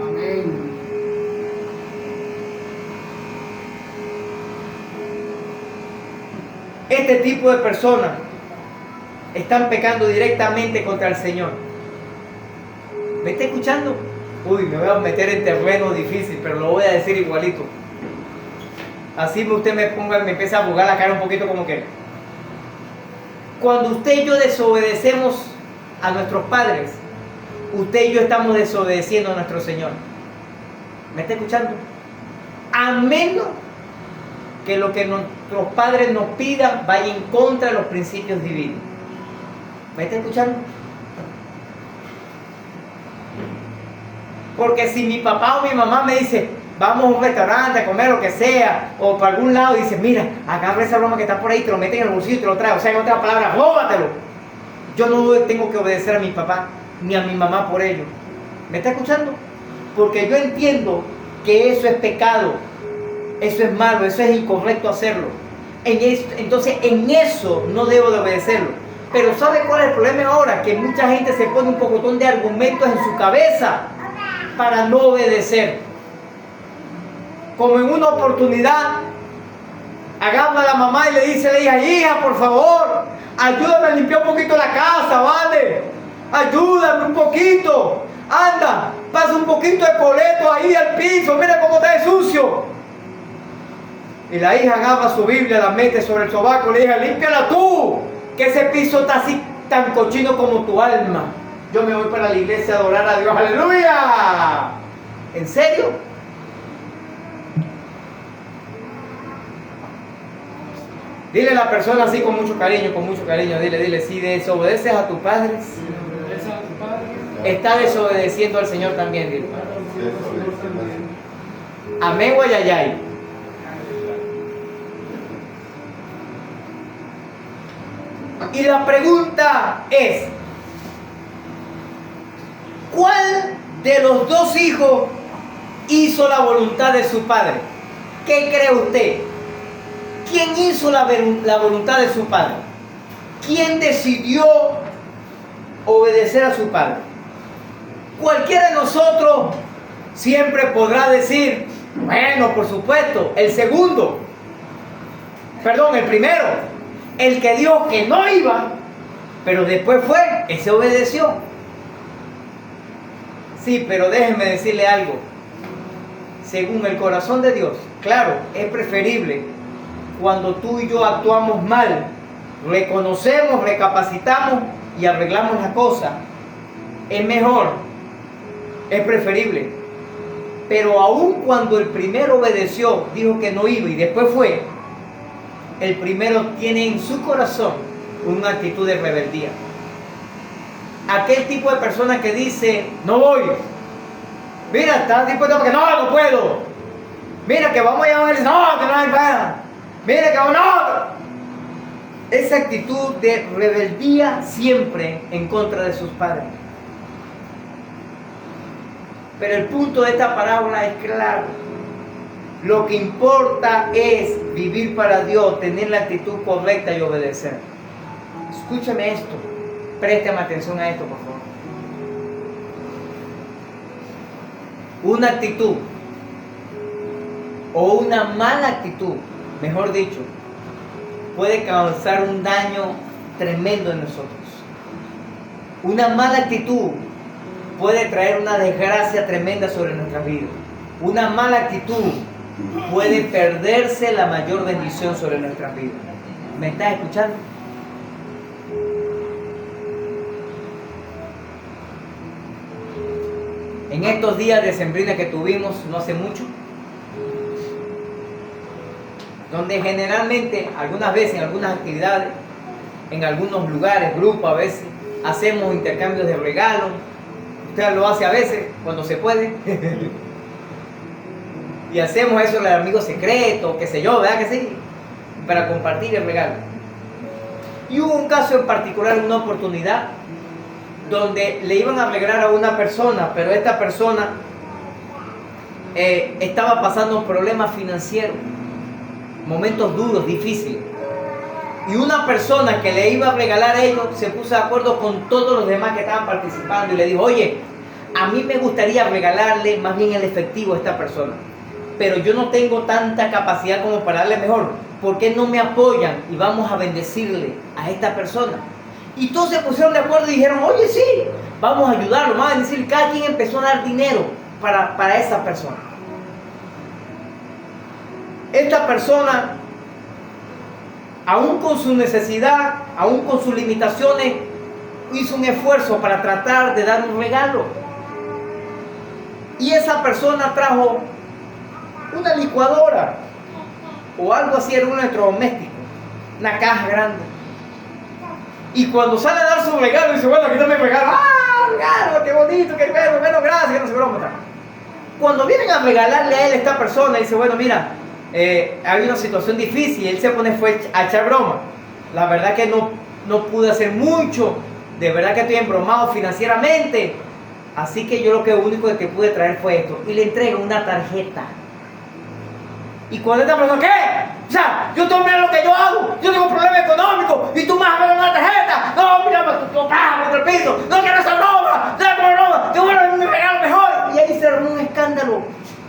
Speaker 2: Amén.
Speaker 1: Este tipo de personas están pecando directamente contra el Señor. ¿Me está escuchando? Uy, me voy a meter en terreno difícil, pero lo voy a decir igualito. Así usted me empieza a jugar la cara un poquito como que... Cuando usted y yo desobedecemos a nuestros padres, usted y yo estamos desobedeciendo a nuestro Señor. ¿Me está escuchando? A menos que lo que nuestros padres nos pidan vaya en contra de los principios divinos. ¿Me está escuchando? Porque si mi papá o mi mamá me dice, vamos a un restaurante a comer lo que sea, o para algún lado y dices, mira, agarra esa broma que está por ahí, te lo meten en el bolsillo y te lo trae. O sea, en otras palabras, róbatelo. Yo no tengo que obedecer a mi papá ni a mi mamá por ello. ¿Me está escuchando? Porque yo entiendo que eso es pecado, eso es malo, eso es incorrecto hacerlo. Entonces en eso no debo de obedecerlo. Pero ¿sabe cuál es el problema ahora? Que mucha gente se pone un pocotón de argumentos en su cabeza para no obedecer. Como en una oportunidad, agarra a la mamá y le dice a la hija, hija, por favor, ayúdame a limpiar un poquito la casa, ¿vale? Ayúdame un poquito. Anda, pasa un poquito de coleto ahí al piso, mira cómo está de sucio. Y la hija agarra su Biblia, la mete sobre el sobaco, le dice, límpiala tú, que ese piso está así tan cochino como tu alma. Yo me voy para la iglesia a adorar a Dios, aleluya. ¿En serio? Dile a la persona así con mucho cariño, dile, si desobedeces a tus padres, está desobedeciendo al Señor también, dile. Amén, guayayay. Y la pregunta es, ¿cuál de los dos hijos hizo la voluntad de su padre? ¿Qué cree usted? ¿Quién hizo la voluntad de su padre? ¿Quién decidió obedecer a su padre? Cualquiera de nosotros siempre podrá decir, bueno, por supuesto, el primero, el que dijo que no iba, pero después fue, ese obedeció. Sí, pero déjenme decirle algo. Según el corazón de Dios, claro, es preferible cuando tú y yo actuamos mal, reconocemos, recapacitamos y arreglamos las cosas. Es mejor, es preferible. Pero aun cuando el primero obedeció, dijo que no iba y después fue, el primero tiene en su corazón una actitud de rebeldía. Aquel tipo de persona que dice, no voy. Mira, está dispuesto porque no puedo. Mira, que vamos a llamar y dice, no, que no hay para. Mira, que vamos, no. Esa actitud de rebeldía siempre en contra de sus padres. Pero el punto de esta parábola es claro. Lo que importa es vivir para Dios, tener la actitud correcta y obedecer. Escúchame esto, préstame atención a esto, por favor. Una actitud o una mala actitud, mejor dicho, puede causar un daño tremendo en nosotros. Una mala actitud puede traer una desgracia tremenda sobre nuestras vidas. Una mala actitud puede perderse la mayor bendición sobre nuestras vidas. ¿Me estás escuchando? En estos días de sembrina que tuvimos no hace mucho, donde generalmente, algunas veces, en algunas actividades, en algunos lugares, grupos a veces, hacemos intercambios de regalos. Usted lo hace a veces, cuando se puede. Y hacemos eso del amigo secreto, qué sé yo, ¿verdad que sí? Para compartir el regalo. Y hubo un caso en particular, una oportunidad, donde le iban a regalar a una persona, pero esta persona estaba pasando problemas financieros, momentos duros, difíciles. Y una persona que le iba a regalar a ellos se puso de acuerdo con todos los demás que estaban participando y le dijo, oye, a mí me gustaría regalarle más bien el efectivo a esta persona, pero yo no tengo tanta capacidad como para darle mejor. ¿Por qué no me apoyan y vamos a bendecirle a esta persona? Y todos se pusieron de acuerdo y dijeron, oye, sí, vamos a ayudarlo, vamos a bendecir. Cada quien empezó a dar dinero para esa persona. Esta persona, aún con su necesidad, aún con sus limitaciones, hizo un esfuerzo para tratar de dar un regalo. Y esa persona trajo una licuadora o algo así, era un electrodoméstico, una caja grande. Y cuando sale a dar su regalo, dice, bueno, aquí está mi regalo. ¡Ah, regalo! ¡Qué bonito! ¡Qué bueno! Bueno, gracias, que no se broma. Cuando vienen a a regalarle a él a esta persona. Y dice, bueno, mira, hay una situación difícil. Y él se fue a echar broma. La verdad que no pude hacer mucho. De verdad que estoy embromado financieramente. Así que yo lo único que pude traer fue esto. Y le entrega una tarjeta. Y cuando esta persona, ¿qué? O sea, yo tengo que mirar lo que yo hago. Yo tengo un problema económico. Y tú me vas a ver una tarjeta. No, mira, tú pagas contra el piso. No quiero esa broma. No quiero broma. Yo quiero mi regalo mejor. Y ahí se armó un escándalo.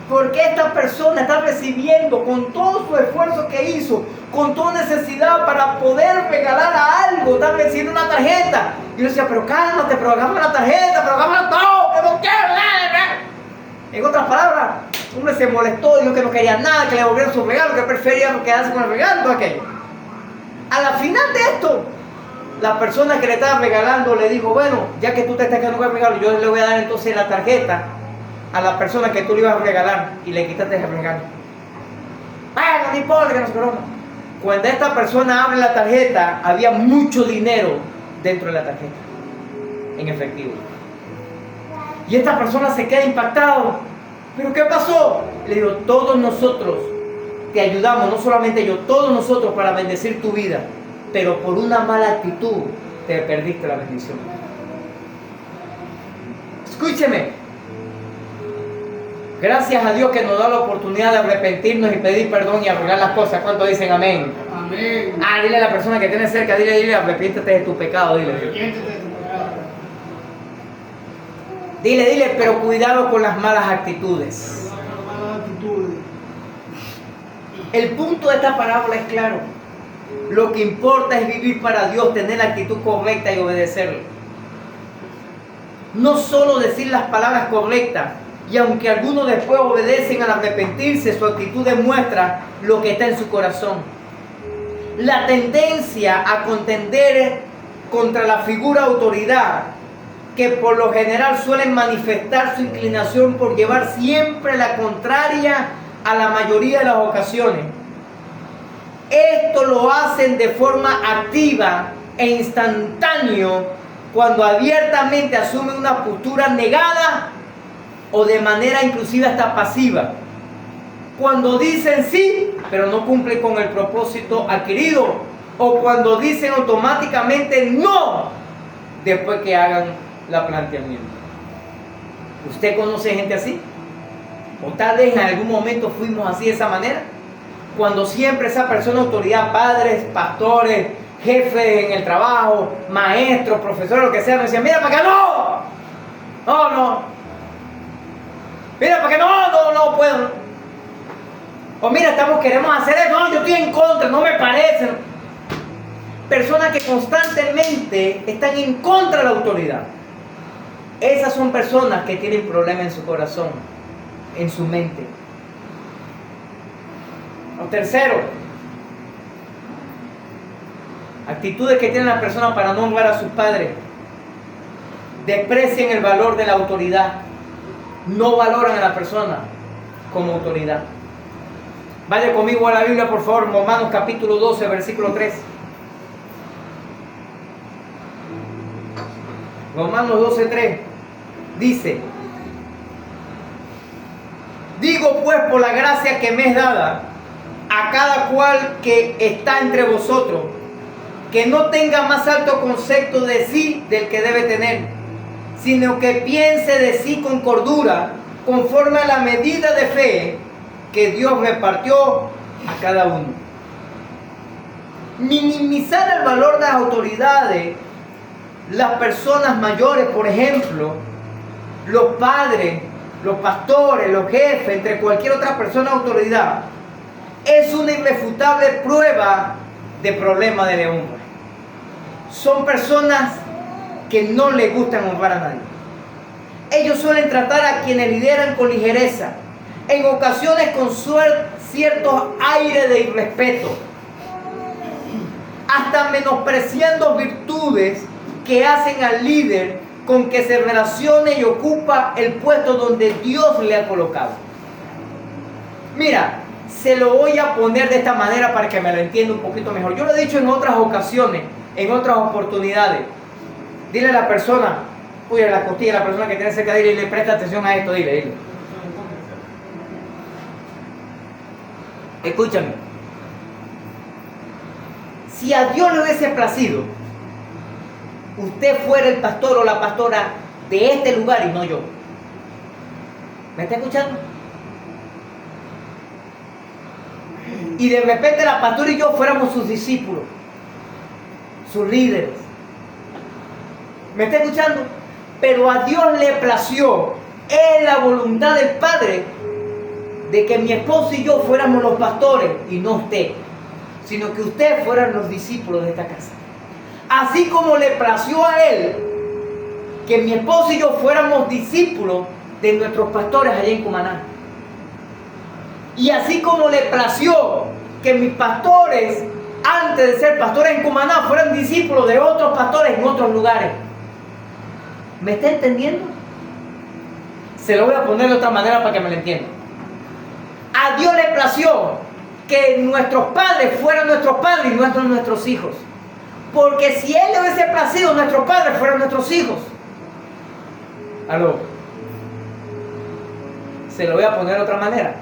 Speaker 1: Porque esta persona está recibiendo con todo su esfuerzo que hizo, con toda necesidad para poder regalar algo, está recibiendo una tarjeta. Y yo decía, pero cálmate, pero hagamos la tarjeta, pero hagamos todo, que no quiero nada. En otras palabras, el hombre se molestó, dijo que no quería nada, que le devolvieran su regalo, que prefería quedarse con el regalo, todo aquello. A la final de esto, la persona que le estaba regalando le dijo, bueno, ya que tú te estás quedando con el regalo, yo le voy a dar entonces la tarjeta a la persona que tú le ibas a regalar, y le quitaste el regalo. Bueno, no importa que no se broma. Cuando esta persona abre la tarjeta, había mucho dinero dentro de la tarjeta, en efectivo. Y esta persona se queda impactado. ¿Pero qué pasó? Le digo, todos nosotros te ayudamos, no solamente yo, todos nosotros para bendecir tu vida, pero por una mala actitud te perdiste la bendición. Escúcheme. Gracias a Dios que nos da la oportunidad de arrepentirnos y pedir perdón y arreglar las cosas. ¿Cuántos dicen amén?
Speaker 2: Amén.
Speaker 1: Dile a la persona que tiene cerca, dile, arrepiéntete de tu pecado, dile.
Speaker 2: Arrepiéntete de tu pecado.
Speaker 1: Dile, pero cuidado con las malas actitudes.
Speaker 2: Malas actitudes.
Speaker 1: El punto de esta parábola es claro. Lo que importa es vivir para Dios, tener la actitud correcta y obedecerle. No solo decir las palabras correctas, y aunque algunos después obedecen al arrepentirse, su actitud demuestra lo que está en su corazón. La tendencia a contender contra la figura autoridad, que por lo general suelen manifestar su inclinación por llevar siempre la contraria a la mayoría de las ocasiones. Esto lo hacen de forma activa e instantáneo cuando abiertamente asumen una postura negada o de manera inclusive hasta pasiva. Cuando dicen sí, pero no cumplen con el propósito adquirido, o cuando dicen automáticamente no después que hagan la planteamiento. ¿Usted conoce gente así? O tal vez en algún momento fuimos así de esa manera. Cuando siempre esa persona, autoridad, padres, pastores, jefes en el trabajo, maestros, profesores, lo que sea, me decían, mira, para que no. Mira, para que no puedo. O mira, queremos hacer eso, no, yo estoy en contra, no me parece. Personas que constantemente están en contra de la autoridad. Esas son personas que tienen problemas en su corazón, en su mente. Lo tercero, actitudes que tienen las personas para no honrar a sus padres. Desprecian el valor de la autoridad. No valoran a la persona como autoridad. Vaya conmigo a la Biblia, por favor, Romanos capítulo 12, versículo 3. Romanos 12, 3 dice: digo pues por la gracia que me es dada a cada cual que está entre vosotros, que no tenga más alto concepto de sí del que debe tener, sino que piense de sí con cordura, conforme a la medida de fe que Dios repartió a cada uno. Minimizar el valor de las autoridades, las personas mayores, por ejemplo, los padres, los pastores, los jefes, entre cualquier otra persona de autoridad, es una irrefutable prueba de problema de honra. Son personas que no les gustan honrar a nadie. Ellos suelen tratar a quienes lideran con ligereza, en ocasiones con cierto aire de irrespeto, hasta menospreciando virtudes que hacen al líder con que se relacione y ocupa el puesto donde Dios le ha colocado. Mira, se lo voy a poner de esta manera para que me lo entienda un poquito mejor. Yo lo he dicho en otras ocasiones, en otras oportunidades. Dile a la persona, a la costilla, a la persona que tiene cerca de él, y le presta atención a esto, dile. Escúchame. Si a Dios le hubiese placido, usted fuera el pastor o la pastora de este lugar y no yo. ¿Me está escuchando? Y de repente la pastora y yo fuéramos sus discípulos, sus líderes. ¿Me está escuchando? Pero a Dios le plació, es la voluntad del Padre, de que mi esposo y yo fuéramos los pastores y no usted, sino que ustedes fueran los discípulos de esta casa. Así como le plació a Él que mi esposo y yo fuéramos discípulos de nuestros pastores allá en Cumaná. Y así como le plació que mis pastores, antes de ser pastores en Cumaná, fueran discípulos de otros pastores en otros lugares. ¿Me está entendiendo? Se lo voy a poner de otra manera para que me lo entienda. A Dios le plació que nuestros padres fueran nuestros padres y nuestros hijos. Porque si Él le hubiese placido, nuestros padres fueran nuestros hijos. ¿Aló? Se lo voy a poner de otra manera.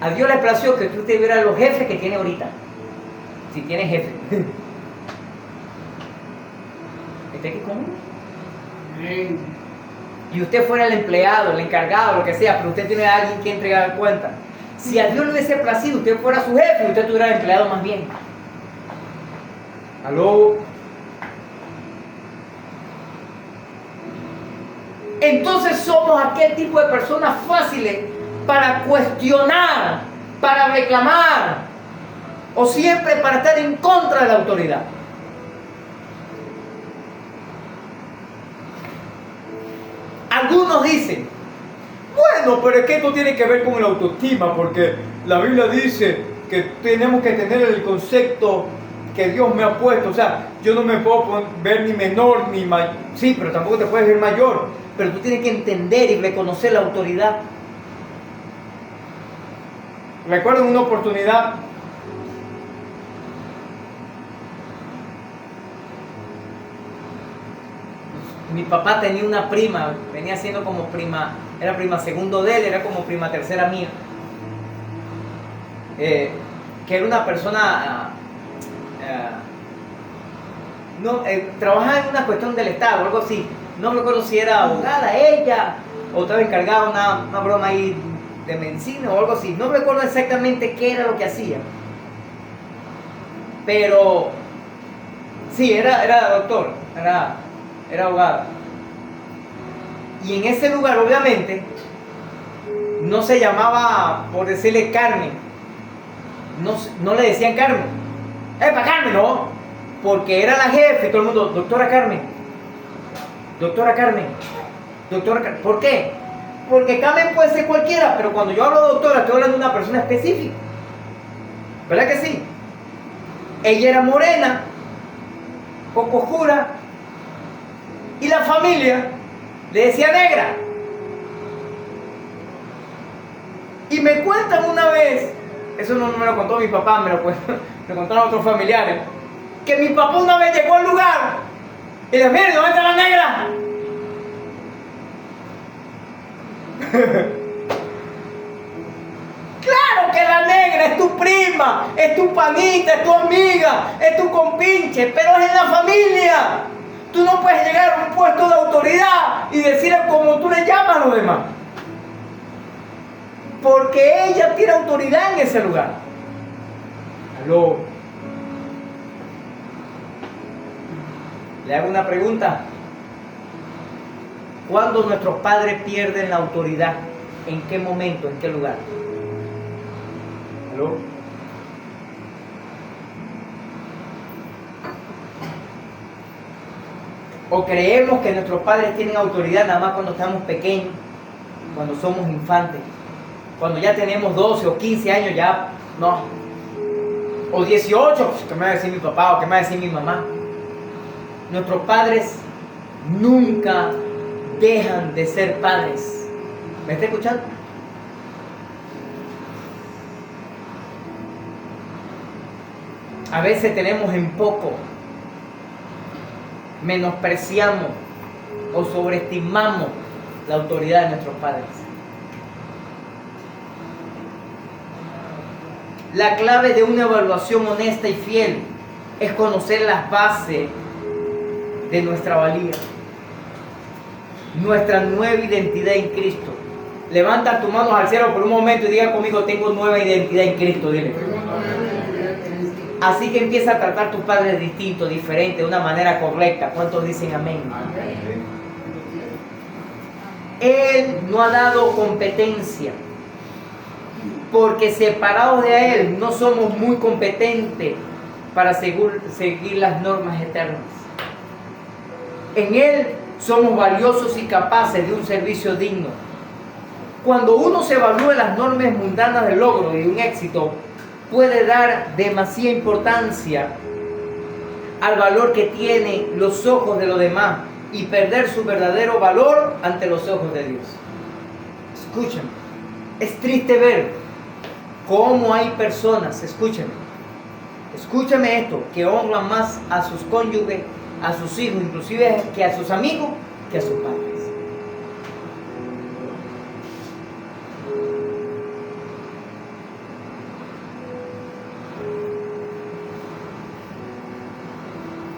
Speaker 1: A Dios le plació que tú tuvieras los jefes que tiene ahorita. Si tiene jefe. ¿Está aquí conmigo? Y usted fuera el empleado, el encargado, lo que sea, pero usted tiene a alguien que entregar cuenta. Si a Dios le hubiese placido, usted fuera su jefe y usted tuviera el empleado más bien. ¿Aló? Entonces somos aquel tipo de personas fáciles para cuestionar, para reclamar, o siempre para estar en contra de la autoridad. Algunos dicen, bueno, pero es que esto tiene que ver con la autoestima, porque la Biblia dice que tenemos que tener el concepto que Dios me ha puesto. O sea, yo no me puedo ver ni menor ni mayor. Sí, pero tampoco te puedes ver mayor. Pero tú tienes que entender y reconocer la autoridad. Recuerdo una oportunidad. Mi papá tenía una prima, venía siendo como prima, era prima segundo de él, era como prima tercera mía. Que era una persona, trabajaba en una cuestión del Estado, algo así. No recuerdo si era abogada ella, o estaba encargada una broma ahí de medicina o algo así. No recuerdo exactamente qué era lo que hacía. Pero sí, era doctor, era abogada. Y en ese lugar, obviamente, no se llamaba, por decirle, Carmen. No le decían Carmen. ¡Epa, Carmen! No. Porque era la jefe y todo el mundo, doctora Carmen. Doctora Carmen. Doctora Carmen. ¿Por qué? Porque Carmen puede ser cualquiera, pero cuando yo hablo de doctora, estoy hablando de una persona específica. ¿Verdad que sí? Ella era morena, poco oscura, y la familia le decía negra. Y me cuentan una vez, eso no me lo contó mi papá, me lo contaron otros familiares, que mi papá una vez llegó al lugar y le dijo, mire, ¿dónde está la negra? Claro que la negra es tu prima, es tu panita, es tu amiga, es tu compinche, pero es en la familia. Tú no puedes llegar a un puesto de autoridad y decirle como tú le llamas a los demás. Porque ella tiene autoridad en ese lugar. Aló. Le hago una pregunta. ¿Cuándo nuestros padres pierden la autoridad? ¿En qué momento? ¿En qué lugar? ¿Aló? ¿O creemos que nuestros padres tienen autoridad nada más cuando estamos pequeños? Cuando somos infantes. Cuando ya tenemos 12 o 15 años ya no. O 18, ¿qué me va a decir mi papá o qué me va a decir mi mamá? Nuestros padres nunca dejan de ser padres. ¿Me está escuchando? A veces tenemos en poco, menospreciamos o sobreestimamos la autoridad de nuestros padres. La clave de una evaluación honesta y fiel es conocer las bases de nuestra valía, nuestra nueva identidad en Cristo. Levanta tus manos al cielo por un momento y diga conmigo: tengo nueva identidad en Cristo. Dile. Así que empieza a tratar a tus padres distintos, diferente, de una manera correcta. ¿Cuántos dicen amén? Él no ha dado competencia, porque separados de Él no somos muy competentes para seguir las normas eternas. En Él somos valiosos y capaces de un servicio digno. Cuando uno se evalúa las normas mundanas del logro y de un éxito, puede dar demasiada importancia al valor que tienen los ojos de los demás y perder su verdadero valor ante los ojos de Dios. Escúchame, es triste ver cómo hay personas, escúchame esto, que honran más a sus cónyuges, a sus hijos, inclusive que a sus amigos, que a sus padres.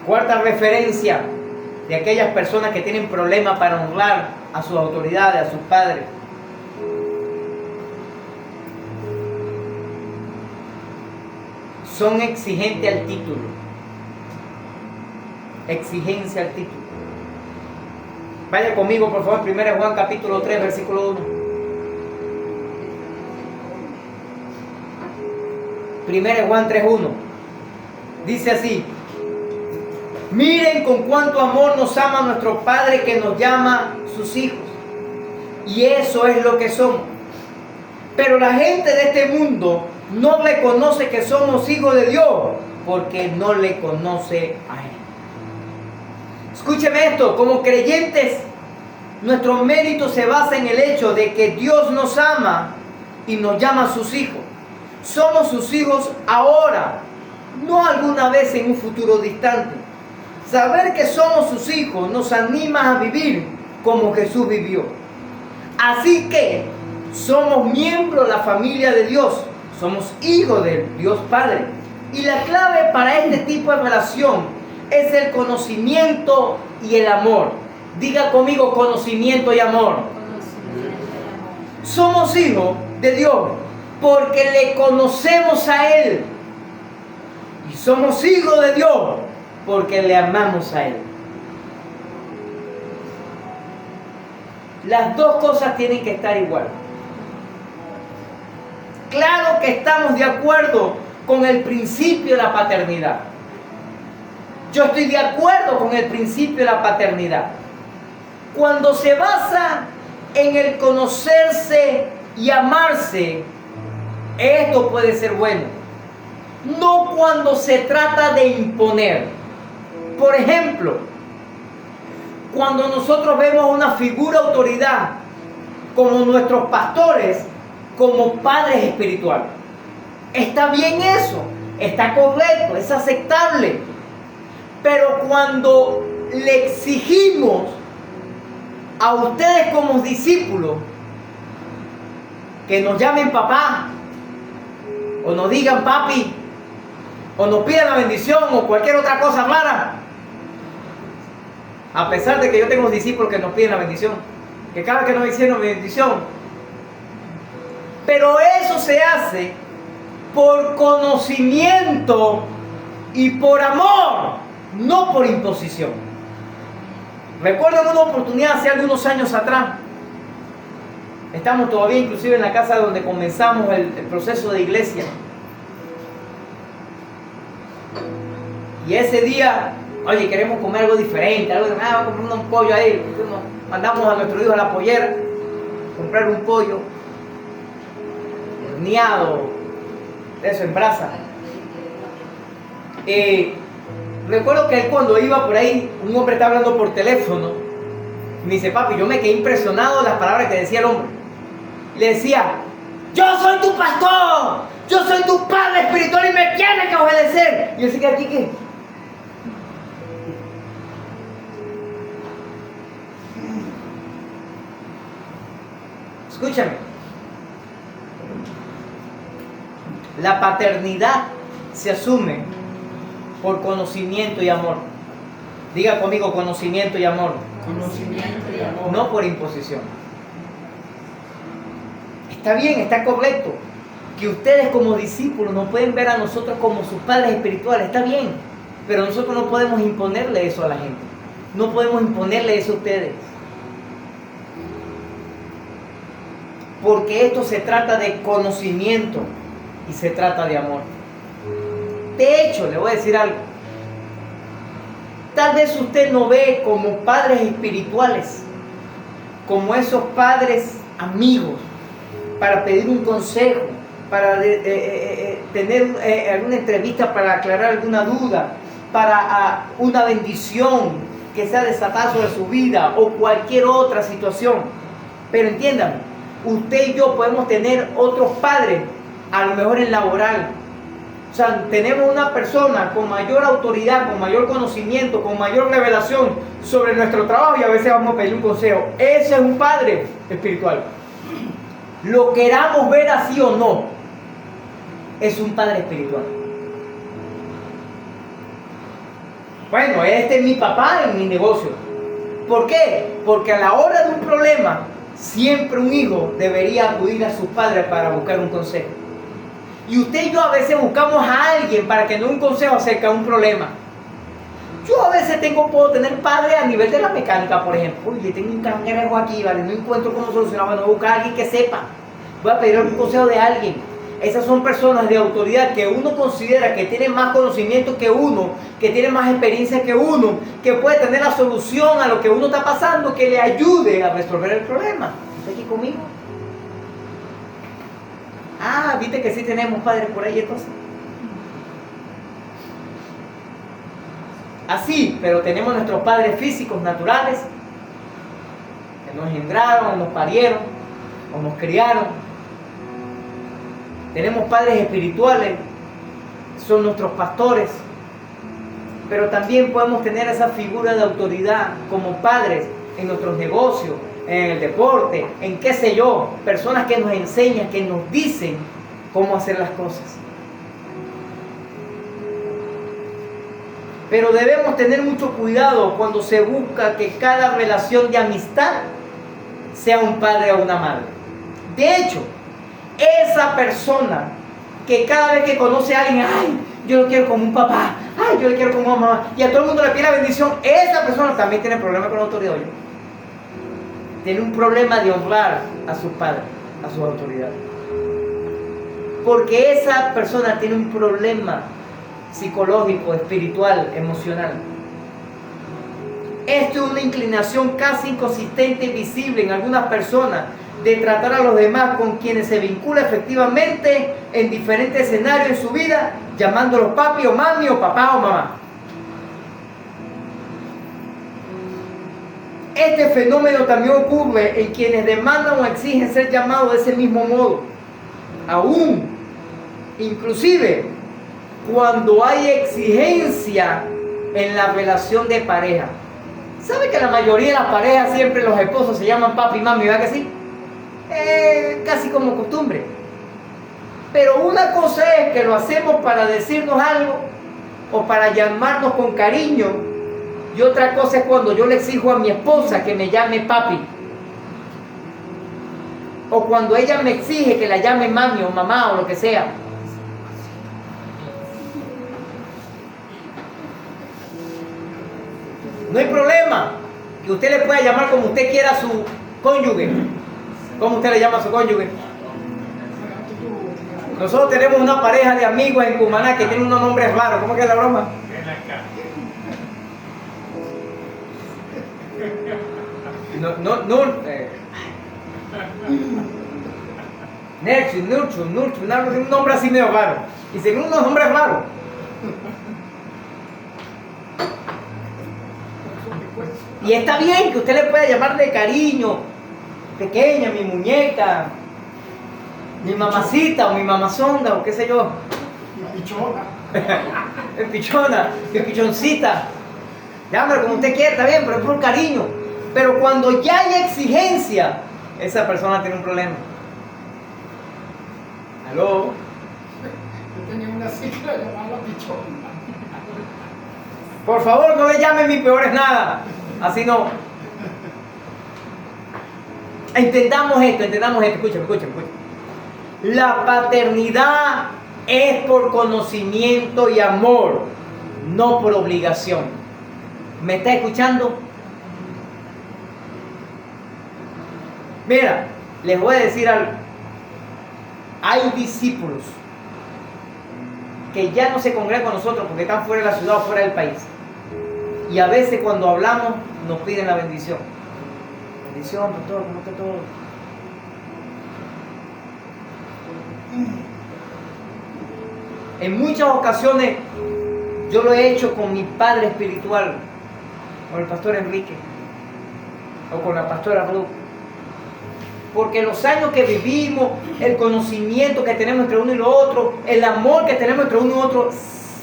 Speaker 1: Cuarta referencia de aquellas personas que tienen problemas para honrar a sus autoridades, a sus padres. Son exigentes al título. Exigencia al título. Vaya conmigo, por favor, 1 Juan capítulo 3, versículo 1. 1 Juan 3:1. Dice así: miren con cuánto amor nos ama nuestro Padre, que nos llama sus hijos. Y eso es lo que somos. Pero la gente de este mundo no reconoce que somos hijos de Dios, porque no le conoce a Él. Escúcheme esto, como creyentes, nuestro mérito se basa en el hecho de que Dios nos ama y nos llama a sus hijos. Somos sus hijos ahora, no alguna vez en un futuro distante. Saber que somos sus hijos nos anima a vivir como Jesús vivió. Así que somos miembros de la familia de Dios, somos hijos de Dios Padre. Y la clave para este tipo de relación es el conocimiento y el amor. Diga conmigo: conocimiento y amor. Somos hijos de Dios porque le conocemos a Él. Y somos hijos de Dios porque le amamos a Él. Las dos cosas tienen que estar igual. Claro que estamos de acuerdo con el principio de la paternidad. Yo estoy de acuerdo con el principio de la paternidad. Cuando se basa en el conocerse y amarse, esto puede ser bueno. No cuando se trata de imponer. Por ejemplo, cuando nosotros vemos una figura de autoridad como nuestros pastores, como padres espirituales. Está bien eso, está correcto, es aceptable. Pero cuando le exigimos a ustedes como discípulos que nos llamen papá, o nos digan papi, o nos pidan la bendición, o cualquier otra cosa rara, a pesar de que yo tengo discípulos que nos piden la bendición, que cada vez que nos hicieron bendición, pero eso se hace por conocimiento y por amor, no por imposición. Recuerdo en una oportunidad hace algunos años atrás, estamos todavía inclusive en la casa donde comenzamos el proceso de iglesia, y ese día, oye, queremos comer algo diferente, vamos a comprar un pollo ahí. Mandamos a nuestro hijo a la pollera comprar un pollo horneado, eso en brasa. Recuerdo que él, cuando iba por ahí, un hombre estaba hablando por teléfono. Me dice: papi, yo me quedé impresionado de las palabras que decía el hombre. Le decía: yo soy tu pastor, yo soy tu padre espiritual y me tienes que obedecer. Y yo sé que aquí, ¿qué? Escúchame. La paternidad se asume por conocimiento y amor. Diga conmigo, conocimiento y amor.
Speaker 2: Conocimiento y amor.
Speaker 1: No por imposición. Está bien, está correcto. Que ustedes como discípulos nos pueden ver a nosotros como sus padres espirituales. Está bien. Pero nosotros no podemos imponerle eso a la gente. No podemos imponerle eso a ustedes. Porque esto se trata de conocimiento y se trata de amor. De hecho, le voy a decir algo. Tal vez usted no ve como padres espirituales, como esos padres amigos, para pedir un consejo, para tener alguna entrevista, para aclarar alguna duda, para una bendición que sea desatada sobre su vida o cualquier otra situación. Pero entiendan, usted y yo podemos tener otros padres, a lo mejor en laboral. O sea, tenemos una persona con mayor autoridad, con mayor conocimiento, con mayor revelación sobre nuestro trabajo y a veces vamos a pedir un consejo. Ese es un padre espiritual. Lo queramos ver así o no, es un padre espiritual. Bueno, este es mi papá en mi negocio. ¿Por qué? Porque a la hora de un problema, siempre un hijo debería acudir a sus padres para buscar un consejo. Y usted y yo a veces buscamos a alguien para que nos dé un consejo acerca de un problema. Yo a veces puedo tener padres a nivel de la mecánica, por ejemplo. Oye, tengo un cangrejo aquí, ¿vale? No encuentro cómo solucionarlo. Bueno, voy a buscar a alguien que sepa. Voy a pedir un consejo de alguien. Esas son personas de autoridad que uno considera que tienen más conocimiento que uno, que tienen más experiencia que uno, que puede tener la solución a lo que uno está pasando, que le ayude a resolver el problema. ¿Está aquí conmigo? Ah, viste que sí tenemos padres por ahí entonces. Así, pero tenemos nuestros padres físicos, naturales, que nos engendraron, nos parieron, o nos criaron. Tenemos padres espirituales, son nuestros pastores, pero también podemos tener esa figura de autoridad como padres en nuestros negocios, en el deporte, en qué sé yo, personas que nos enseñan, que nos dicen cómo hacer las cosas. Pero debemos tener mucho cuidado cuando se busca que cada relación de amistad sea un padre o una madre. De hecho, esa persona que cada vez que conoce a alguien, ay, yo lo quiero como un papá, ay, yo lo quiero como una mamá, y a todo el mundo le pide la bendición, esa persona también tiene problemas con la autoridad. Oye, tiene un problema de honrar a sus padres, a sus autoridades. Porque esa persona tiene un problema psicológico, espiritual, emocional. Esto es una inclinación casi inconsistente y visible en algunas personas de tratar a los demás con quienes se vincula efectivamente en diferentes escenarios en su vida, llamándolos papi o mami o papá o mamá. Este fenómeno también ocurre en quienes demandan o exigen ser llamados de ese mismo modo. Aún, inclusive, cuando hay exigencia en la relación de pareja. ¿Sabe que la mayoría de las parejas siempre los esposos se llaman papi y mami? ¿Verdad que sí? Casi como costumbre. Pero una cosa es que lo hacemos para decirnos algo o para llamarnos con cariño, y otra cosa es cuando yo le exijo a mi esposa que me llame papi, o cuando ella me exige que la llame mami o mamá o lo que sea. No hay problema que usted le pueda llamar como usted quiera a su cónyuge. ¿Cómo usted le llama a su cónyuge? Nosotros tenemos una pareja de amigos en Cumaná que tiene unos nombres raros. ¿Cómo que es la broma? Nurchu, un nombre así medio raro. Y según unos nombres raros. Y está bien que usted le pueda llamar de cariño, pequeña, mi muñeca, mi mamacita o mi mamazonga o qué sé yo.
Speaker 2: Mi pichona.
Speaker 1: Mi pichona, mi pichoncita. Llámalo como usted quiera, está bien, pero es por cariño. Pero cuando ya hay exigencia, esa persona tiene un problema. ¿Aló?
Speaker 2: tenía una cicla llamada pichón.
Speaker 1: Por favor, no le llamen mis peores nada. Así no. Entendamos esto. Escúchame. La paternidad es por conocimiento y amor, no por obligación. ¿Me está escuchando? Mira, les voy a decir algo. Hay discípulos que ya no se congregan con nosotros porque están fuera de la ciudad o fuera del país. Y a veces cuando hablamos nos piden la bendición. Bendición, pastor, ¿cómo está todo? En muchas ocasiones yo lo he hecho con mi padre espiritual, con el pastor Enrique o con la pastora Ruth. Porque los años que vivimos, el conocimiento que tenemos entre uno y lo otro, el amor que tenemos entre uno y otro,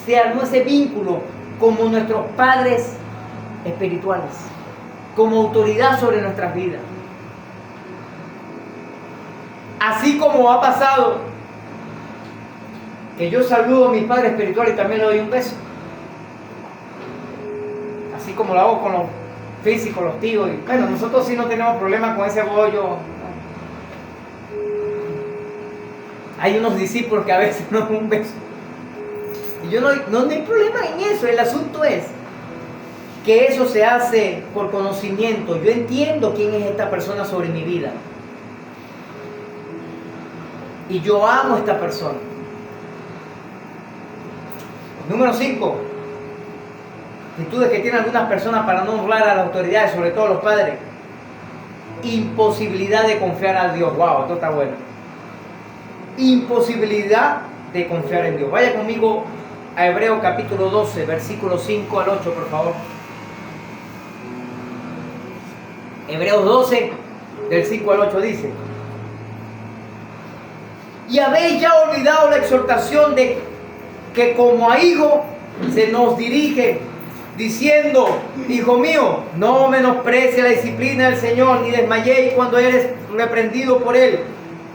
Speaker 1: se armó ese vínculo como nuestros padres espirituales, como autoridad sobre nuestras vidas. Así como ha pasado que yo saludo a mi padre espiritual y también le doy un beso. Así como lo hago con los físicos, los tíos. Y bueno, nosotros sí no tenemos problema con ese rollo. Hay unos discípulos que a veces no dan un beso. Y yo no hay problema en eso. El asunto es que eso se hace por conocimiento. Yo entiendo quién es esta persona sobre mi vida. Y yo amo a esta persona. Número 5. Actitudes que tienen algunas personas para no honrar a las autoridades, sobre todo a los padres. Imposibilidad de confiar a Dios. Wow, esto está bueno. Imposibilidad de confiar en Dios. Vaya conmigo a Hebreos capítulo 12, versículos 5 al 8, por favor. Hebreos 12, del 5 al 8 dice: y habéis ya olvidado la exhortación de que como a hijo se nos dirige, diciendo: hijo mío, no menosprecie la disciplina del Señor, ni desmayéis cuando eres reprendido por él,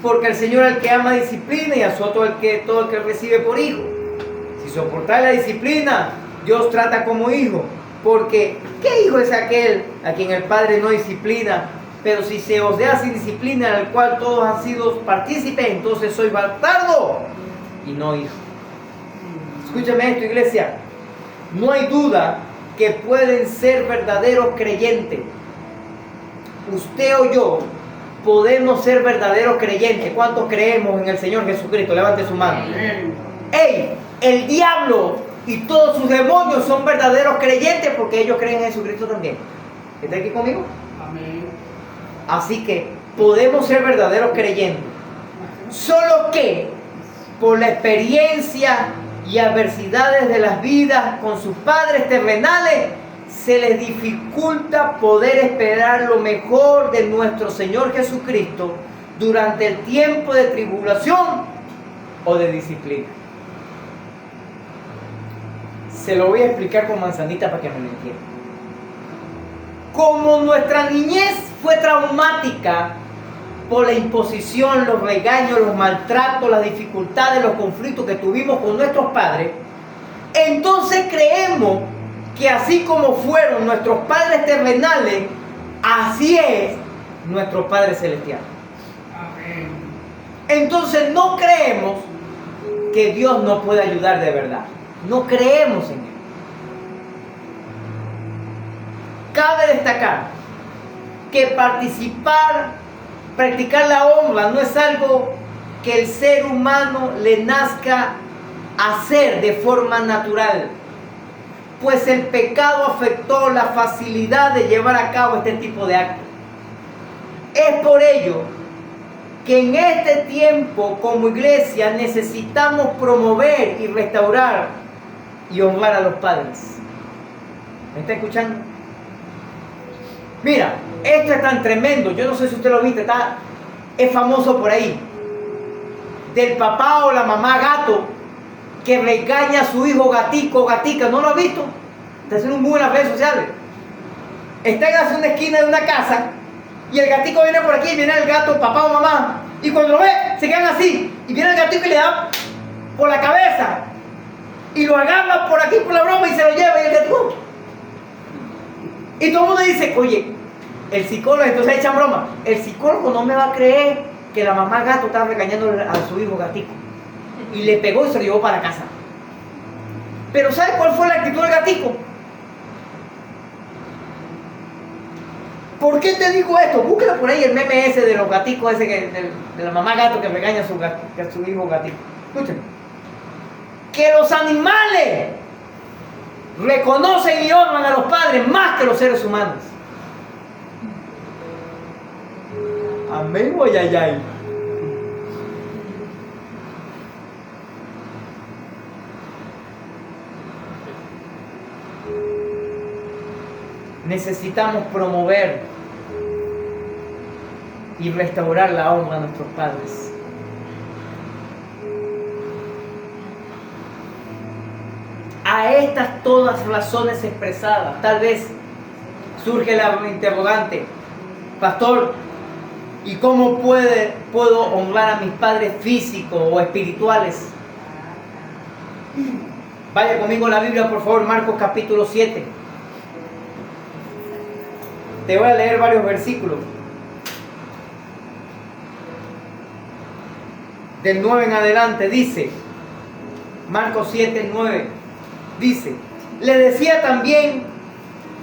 Speaker 1: porque el Señor al que ama disciplina y azota todo el que recibe por hijo. Si soportáis la disciplina, Dios trata como hijo, porque ¿qué hijo es aquel a quien el Padre no disciplina? Pero si se os da sin disciplina, en el cual todos han sido partícipes, entonces sois bastardo y no hijo. Escúchame esto, iglesia. No hay duda que pueden ser verdaderos creyentes. Usted o yo podemos ser verdaderos creyentes. ¿Cuántos creemos en el Señor Jesucristo? Levante su mano. ¡Ey! El diablo y todos sus demonios son verdaderos creyentes porque ellos creen en Jesucristo también. ¿Está aquí conmigo?
Speaker 2: Amén.
Speaker 1: Así que podemos ser verdaderos creyentes. Solo que por la experiencia y adversidades de las vidas con sus padres terrenales, se les dificulta poder esperar lo mejor de nuestro Señor Jesucristo durante el tiempo de tribulación o de disciplina. Se lo voy a explicar con manzanita para que me lo entienda. Como nuestra niñez fue traumática por la imposición, los regaños, los maltratos, las dificultades, los conflictos que tuvimos con nuestros padres, entonces creemos que así como fueron nuestros padres terrenales, así es nuestro Padre Celestial.
Speaker 2: Amén.
Speaker 1: Entonces no creemos que Dios nos puede ayudar de verdad. No creemos en Él. Cabe destacar que practicar la honra no es algo que el ser humano le nazca hacer de forma natural, pues el pecado afectó la facilidad de llevar a cabo este tipo de actos. Es por ello que en este tiempo como iglesia necesitamos promover y restaurar y honrar a los padres. ¿Me está escuchando? Mira, esto es tan tremendo, yo no sé si usted lo viste, es famoso por ahí, del papá o la mamá gato que regaña a su hijo gatico o gatica. ¿No lo ha visto? Está haciendo un boom en las redes sociales. Está en una esquina de una casa y el gatico viene por aquí y viene el gato, papá o mamá, y cuando lo ve, se quedan así, y viene el gatico y le da por la cabeza y lo agarra por aquí por la broma y se lo lleva y el gatito. Y todo el mundo dice, oye, el psicólogo, entonces echan broma, el psicólogo no me va a creer que la mamá gato estaba regañando a su hijo gatico y le pegó y se lo llevó para casa. Pero ¿sabe cuál fue la actitud del gatico? ¿Por qué te digo esto? Búsquelo por ahí el meme ese de los gaticos, ese de la mamá gato que regaña a su hijo gatito. Escúchame. Que los animales reconocen y honran a los padres más que los seres humanos. Amén o ayayay. Necesitamos promover y restaurar la honra a nuestros padres. A estas todas razones expresadas, tal vez surge la interrogante, pastor, ¿y cómo puedo honrar a mis padres físicos o espirituales? Vaya conmigo a la Biblia, por favor, Marcos capítulo 7. Te voy a leer varios versículos. Del 9 en adelante dice, Marcos 7, 9, dice, le decía también,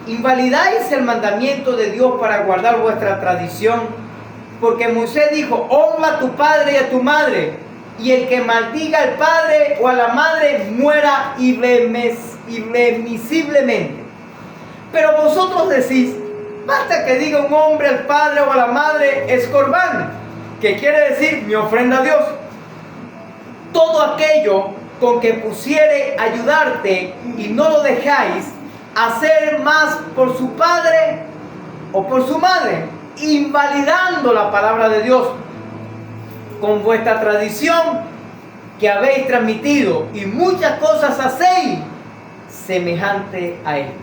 Speaker 1: invalidáis el mandamiento de Dios para guardar vuestra tradición, porque Moisés dijo, honra a tu padre y a tu madre, y el que maldiga al padre o a la madre muera irremisiblemente. Pero vosotros decís, basta que diga un hombre al padre o a la madre es corbán, que quiere decir mi ofrenda a Dios. Todo aquello con que pusiere ayudarte y no lo dejáis hacer más por su padre o por su madre, invalidando la palabra de Dios con vuestra tradición que habéis transmitido, y muchas cosas hacéis semejante a esto.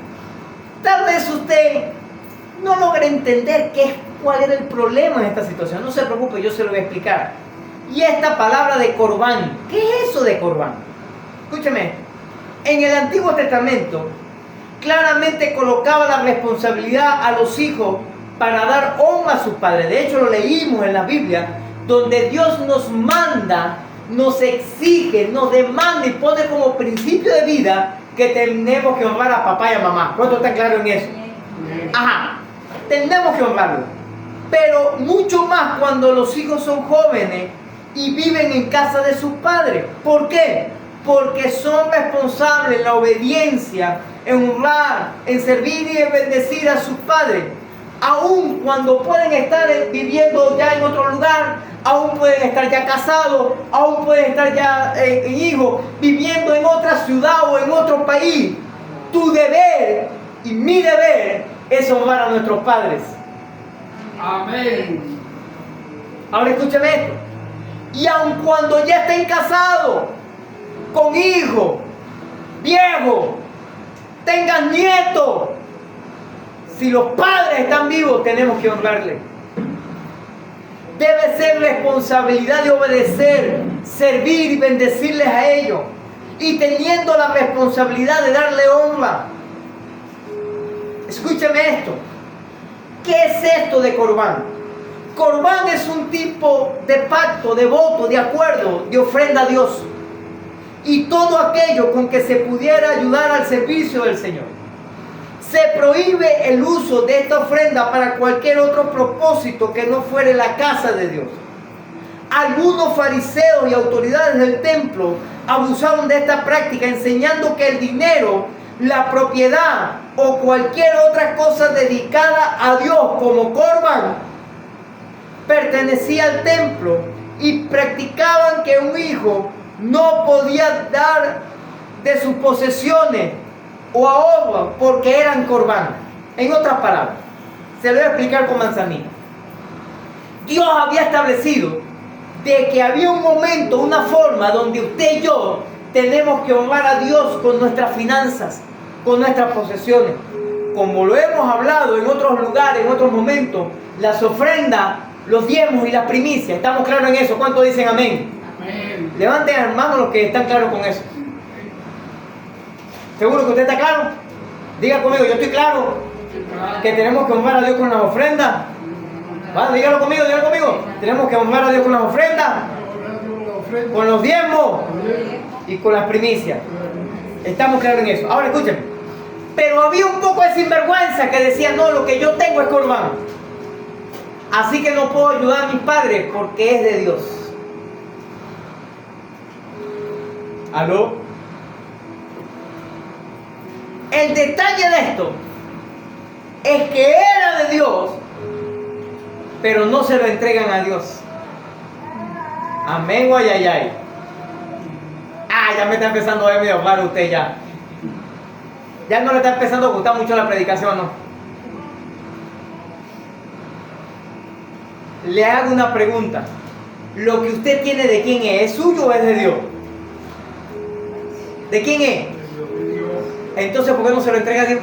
Speaker 1: Tal vez usted no logre entender cuál era el problema en esta situación. No se preocupe, yo se lo voy a explicar. Y esta palabra de corbán, ¿qué es eso de corbán? Escúcheme, en el Antiguo Testamento claramente colocaba la responsabilidad a los hijos para dar honra a sus padres. De hecho, lo leímos en la Biblia, donde Dios nos manda, nos exige, nos demanda y pone como principio de vida que tenemos que honrar a papá y a mamá. ¿Cuánto está claro en eso? Ajá, tenemos que honrarlo. Pero mucho más cuando los hijos son jóvenes y viven en casa de sus padres. ¿Por qué? Porque son responsables en la obediencia, en honrar, en servir y en bendecir a sus padres. Aún cuando pueden estar viviendo ya en otro lugar, aún pueden estar ya casados, aún pueden estar ya hijos, viviendo en otra ciudad o en otro país. Tu deber y mi deber es honrar a nuestros padres.
Speaker 2: Amén.
Speaker 1: Ahora escúchame esto. Y aun cuando ya estén casados, con hijos, viejos, tengan nietos, si los padres están vivos, tenemos que honrarles. Debe ser responsabilidad de obedecer, servir y bendecirles a ellos, y teniendo la responsabilidad de darle honra. Escúchame esto. ¿Qué es esto de corbán? Corbán es un tipo de pacto, de voto, de acuerdo, de ofrenda a Dios. Y todo aquello con que se pudiera ayudar al servicio del Señor. Se prohíbe el uso de esta ofrenda para cualquier otro propósito que no fuere la casa de Dios. Algunos fariseos y autoridades del templo abusaron de esta práctica, enseñando que el dinero, la propiedad o cualquier otra cosa dedicada a Dios como corbán pertenecía al templo, y practicaban que un hijo no podía dar de sus posesiones o ahorros porque eran corbán. En otras palabras, se lo voy a explicar con manzanita. Dios había establecido de que había un momento, una forma donde usted y yo tenemos que honrar a Dios con nuestras finanzas, con nuestras posesiones. Como lo hemos hablado en otros lugares, en otros momentos, las ofrendas, los diezmos y las primicias. ¿Estamos claros en eso? ¿Cuántos dicen amén?
Speaker 2: Amén.
Speaker 1: Levanten hermanos los que están claros con eso. ¿Seguro que usted está claro? Diga conmigo, yo estoy claro que tenemos que honrar a Dios con las ofrendas. ¿Va? Dígalo conmigo, dígalo conmigo. Tenemos que honrar a Dios con las ofrendas, con los diezmos y con las primicias. Estamos claros en eso. Ahora escuchen. Pero había un poco de sinvergüenza que decía, no, lo que yo tengo es corbán. Así que no puedo ayudar a mis padres porque es de Dios. ¿Aló? El detalle de esto es que era de Dios, pero no se lo entregan a Dios. Amén o ay, ay, ay. Ah, ya me está empezando a ver medio claro usted ya. Ya no le está empezando a gustar mucho la predicación, ¿no? Le hago una pregunta. ¿Lo que usted tiene de quién es? ¿Es suyo o es de Dios? ¿De quién es? Entonces, ¿por qué no se lo entrega a Dios?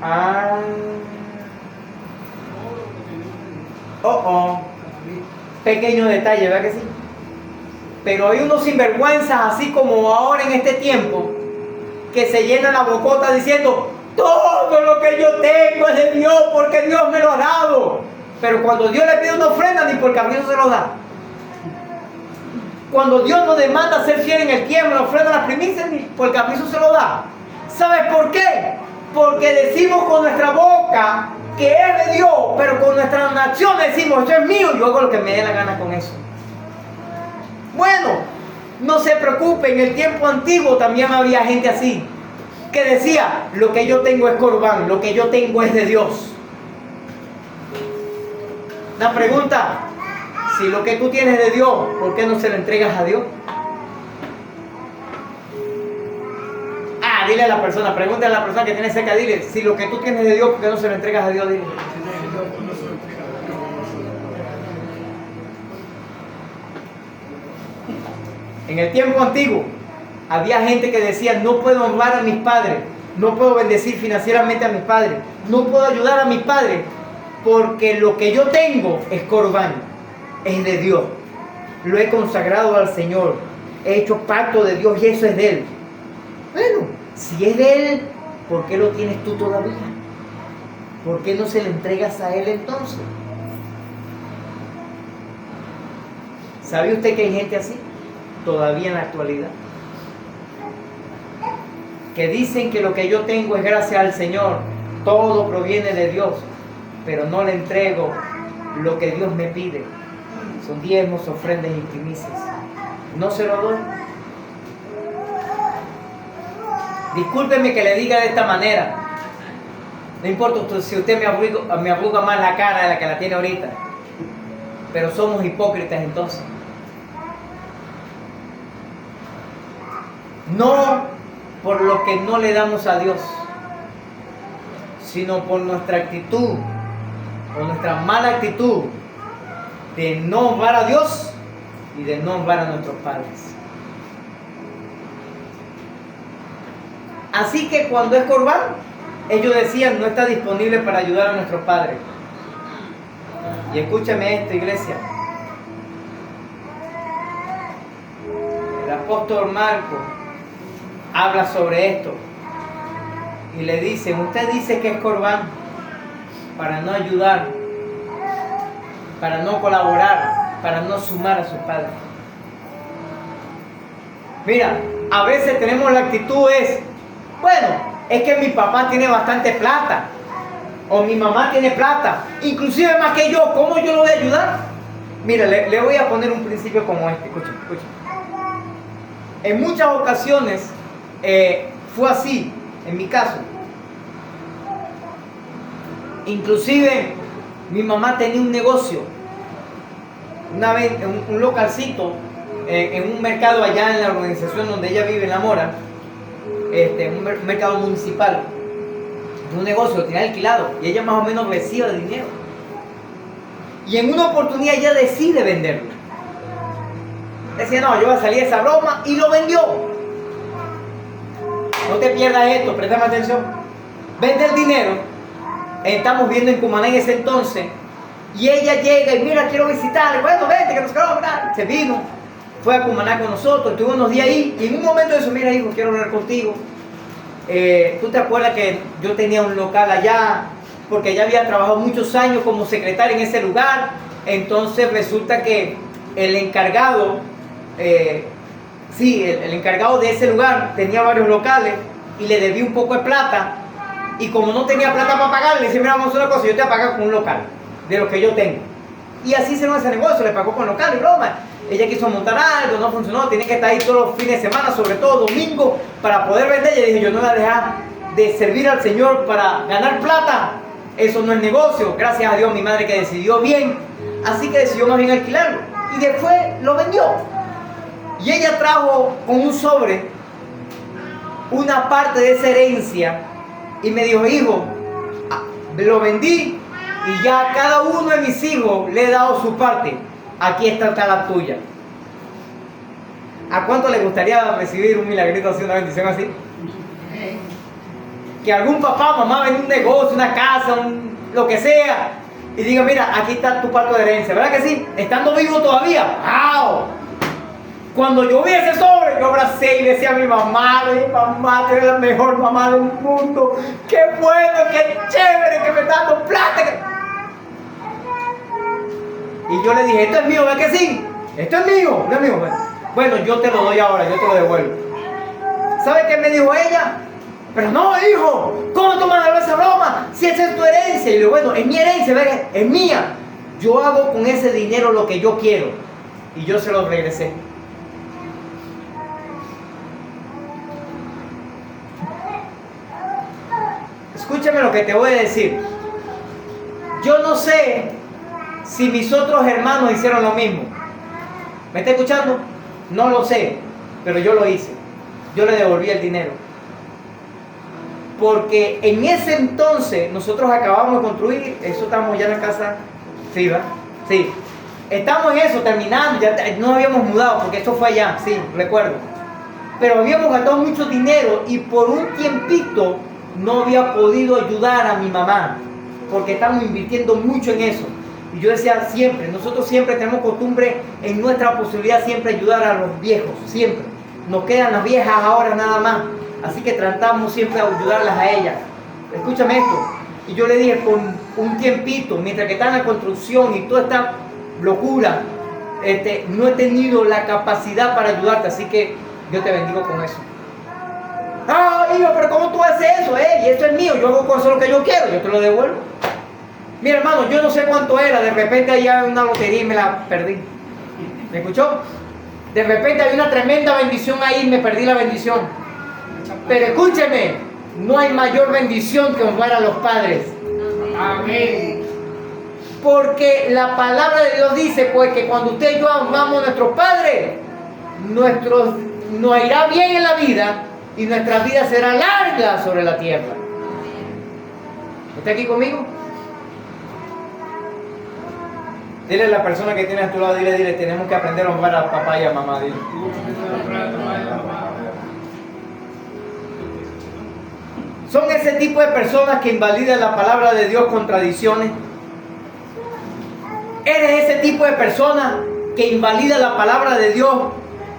Speaker 1: Ah. Pequeño detalle, ¿verdad que sí? Pero hay unos sinvergüenzas, así como ahora en este tiempo, que se llenan la bocota diciendo, todo lo que yo tengo es de Dios, porque Dios me lo ha dado. Pero cuando Dios le pide una ofrenda, ni por capricho se lo da. Cuando Dios nos demanda ser fiel en el tiempo, la ofrenda, las primicias, ni por capricho se lo da. ¿Sabes por qué? Porque decimos con nuestra boca que es de Dios, pero con nuestras acciones decimos, esto es mío, yo hago lo que me dé la gana con eso. Bueno, no se preocupe, en el tiempo antiguo también había gente así, que decía, lo que yo tengo es corbán, lo que yo tengo es de Dios. La pregunta, si lo que tú tienes de Dios, ¿por qué no se lo entregas a Dios? Dile a la persona, pregúntale a la persona que tiene cerca, dile, si lo que tú tienes de Dios, ¿por qué no se lo entregas a Dios? Dile. En el tiempo antiguo, había gente que decía, no puedo honrar a mis padres, no puedo bendecir financieramente a mis padres, no puedo ayudar a mis padres, porque lo que yo tengo es corbán, es de Dios. Lo he consagrado al Señor, he hecho pacto de Dios y eso es de Él. Bueno, si es de Él, ¿por qué lo tienes tú todavía? ¿Por qué no se le entregas a Él entonces? ¿Sabe usted que hay gente así? Todavía en la actualidad. Que dicen que lo que yo tengo es gracias al Señor. Todo proviene de Dios. Pero no le entrego lo que Dios me pide. Son diezmos, ofrendas y primicias. No se lo doy. Discúlpeme que le diga de esta manera. No importa si usted me arruga más la cara de la que la tiene ahorita. Pero somos hipócritas entonces. No por lo que no le damos a Dios, sino por nuestra actitud o nuestra mala actitud de no honrar a Dios y de no honrar a nuestros padres. Así que cuando es corbán, ellos decían, no está disponible para ayudar a nuestros padres. Y escúchame esto, iglesia. El apóstol Marcos habla sobre esto y le dice, usted dice que es corbán para no ayudar, para no colaborar, para no sumar a sus padres. Mira, a veces tenemos la actitud bueno, es que mi papá tiene bastante plata o mi mamá tiene plata, inclusive más que yo, ¿cómo yo lo voy a ayudar? Mira, le voy a poner un principio como este, escucha. En muchas ocasiones fue así, en mi caso. Inclusive mi mamá tenía un negocio, una vez un localcito en un mercado allá en la organización donde ella vive, en La Mora, un mercado municipal, un negocio, lo tenía alquilado y ella más o menos recibe el dinero. Y en una oportunidad ella decide venderlo. Decía, no, yo voy a salir de esa broma, y lo vendió. No te pierdas esto, préstame atención. Vende el dinero. Estamos viendo en Cumaná en ese entonces Y ella llega y mira, quiero visitar. Bueno, vente, que nos queremos hablar. Se vino, fue a Cumaná con nosotros, estuvo unos días ahí. Y en un momento de eso, mira, hijo, quiero hablar contigo. ¿Tú te acuerdas que yo tenía un local allá? Porque ella había trabajado muchos años como secretaria en ese lugar. Entonces resulta que el encargado, el encargado de ese lugar tenía varios locales y le debía un poco de plata. Y como no tenía plata para pagarle, le dice, mira, vamos a hacer una cosa, yo te voy a pagar con un local de los que yo tengo. Y así se nos hace negocio, le pagó con local y broma. Ella quiso montar algo, no funcionó, tiene que estar ahí todos los fines de semana, sobre todo domingo, para poder vender. Ella dijo, yo no voy a dejar de servir al Señor para ganar plata. Eso no es negocio. Gracias a Dios, mi madre que decidió bien. Así que decidió más bien alquilarlo. Y después lo vendió. Y ella trajo con un sobre una parte de esa herencia y me dijo, hijo, lo vendí y ya a cada uno de mis hijos le he dado su parte. Aquí está la tuya. ¿A cuánto le gustaría recibir un milagrito así, una bendición así? Que algún papá, mamá venda un negocio, una casa, lo que sea, y diga, mira, aquí está tu parte de herencia. ¿Verdad que sí? Estando vivo todavía. ¡Wow! Cuando yo vi ese sobre, yo abracé y le decía a mi mamá, tú eres la mejor mamá del mundo. ¡Qué bueno, qué chévere que me está dando plata! Y yo le dije, esto es mío, ¿verdad que sí? Esto es mío, no es mío. Bueno, yo te lo doy ahora, yo te lo devuelvo. ¿Sabe qué me dijo ella? Pero no, hijo, ¿cómo tú me das esa broma? Si esa es tu herencia. Y le digo, bueno, es mi herencia, ¿verdad? Es mía. Yo hago con ese dinero lo que yo quiero. Y yo se lo regresé. Escúchame lo que te voy a decir. Yo no sé si mis otros hermanos hicieron lo mismo. ¿Me está escuchando? No lo sé, pero yo lo hice. Yo le devolví el dinero. Porque en ese entonces nosotros acabamos de construir, eso estamos ya en la casa, ¿sí, va? Sí. Estamos en eso, terminando, ya no habíamos mudado, porque esto fue allá, sí, recuerdo. Pero habíamos gastado mucho dinero y por un tiempito no había podido ayudar a mi mamá, porque estamos invirtiendo mucho en eso. Y yo decía siempre, nosotros siempre tenemos costumbre en nuestra posibilidad siempre ayudar a los viejos, siempre. Nos quedan las viejas ahora nada más, así que tratamos siempre de ayudarlas a ellas. Escúchame esto. Y yo le dije, por un tiempito, mientras que está en la construcción y toda esta locura, no he tenido la capacidad para ayudarte, así que yo te bendigo con eso. Ah, hijo, pero ¿cómo tú haces eso? Y eso es mío, yo hago con eso lo que yo quiero, yo te lo devuelvo. Mira, hermano, yo no sé cuánto era, de repente había una lotería y me la perdí. ¿Me escuchó? De repente había una tremenda bendición ahí y me perdí la bendición. Pero escúcheme, no hay mayor bendición que honrar a los padres.
Speaker 2: Amén.
Speaker 1: Porque la palabra de Dios dice, pues, que cuando usted y yo amamos a nuestros padres, nos irá bien en la vida y nuestra vida será larga sobre la tierra. ¿Está aquí conmigo? Dile a la persona que tienes a tu lado, dile, tenemos que aprender a honrar a papá y a mamá. Dile. ¿Son ese tipo de personas que invalidan la palabra de Dios con tradiciones? ¿Eres ese tipo de persona que invalida la palabra de Dios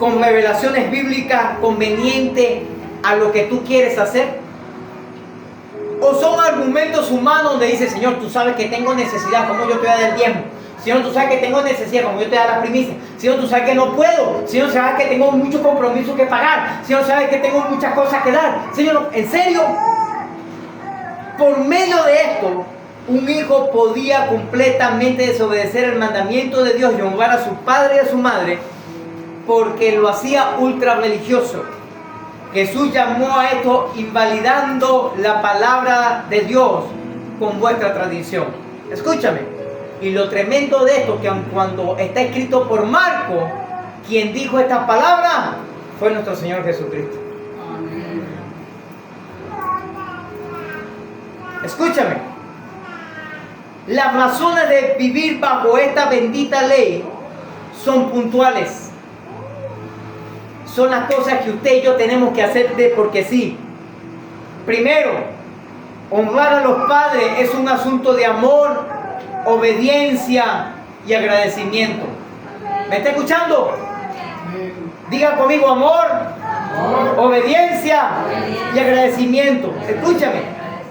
Speaker 1: con revelaciones bíblicas convenientes a lo que tú quieres hacer? ¿O son argumentos humanos donde dice, Señor, tú sabes que tengo necesidad, ¿cómo yo te voy a dar el diezmo? Señor, tú sabes que tengo necesidad, como yo te da la primicia. Señor, tú sabes que no puedo. Señor, sabes que tengo muchos compromisos que pagar. Señor, sabes que tengo muchas cosas que dar. Señor, ¿en serio? Por medio de esto, un hijo podía completamente desobedecer el mandamiento de Dios y honrar a su padre y a su madre porque lo hacía ultra religioso. Jesús llamó a esto invalidando la palabra de Dios con vuestra tradición. Escúchame. Y lo tremendo de esto, que cuando está escrito por Marco, quien dijo estas palabras fue nuestro Señor Jesucristo.
Speaker 2: Amén.
Speaker 1: Escúchame. Las razones de vivir bajo esta bendita ley son puntuales. Son las cosas que usted y yo tenemos que hacer de porque sí. Primero, honrar a los padres es un asunto de amor obediencia y agradecimiento. ¿Me está escuchando? Diga conmigo: amor, obediencia y agradecimiento. Escúchame,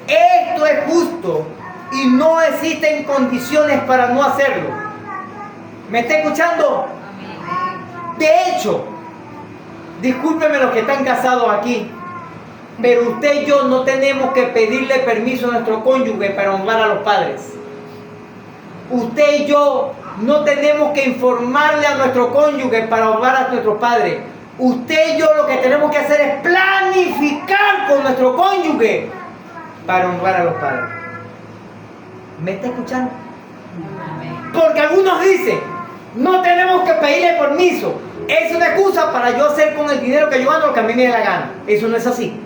Speaker 1: esto es justo y no existen condiciones para no hacerlo. ¿Me está escuchando? De hecho, discúlpenme los que están casados aquí, pero usted y yo no tenemos que pedirle permiso a nuestro cónyuge para honrar a los padres. Usted y yo no tenemos que informarle a nuestro cónyuge para honrar a nuestro padre. Usted y yo lo que tenemos que hacer es planificar con nuestro cónyuge para honrar a los padres. ¿Me está escuchando? Porque algunos dicen: no tenemos que pedirle permiso. Es una excusa para yo hacer con el dinero que yo gano lo que a mí me dé la gana. Eso no es así.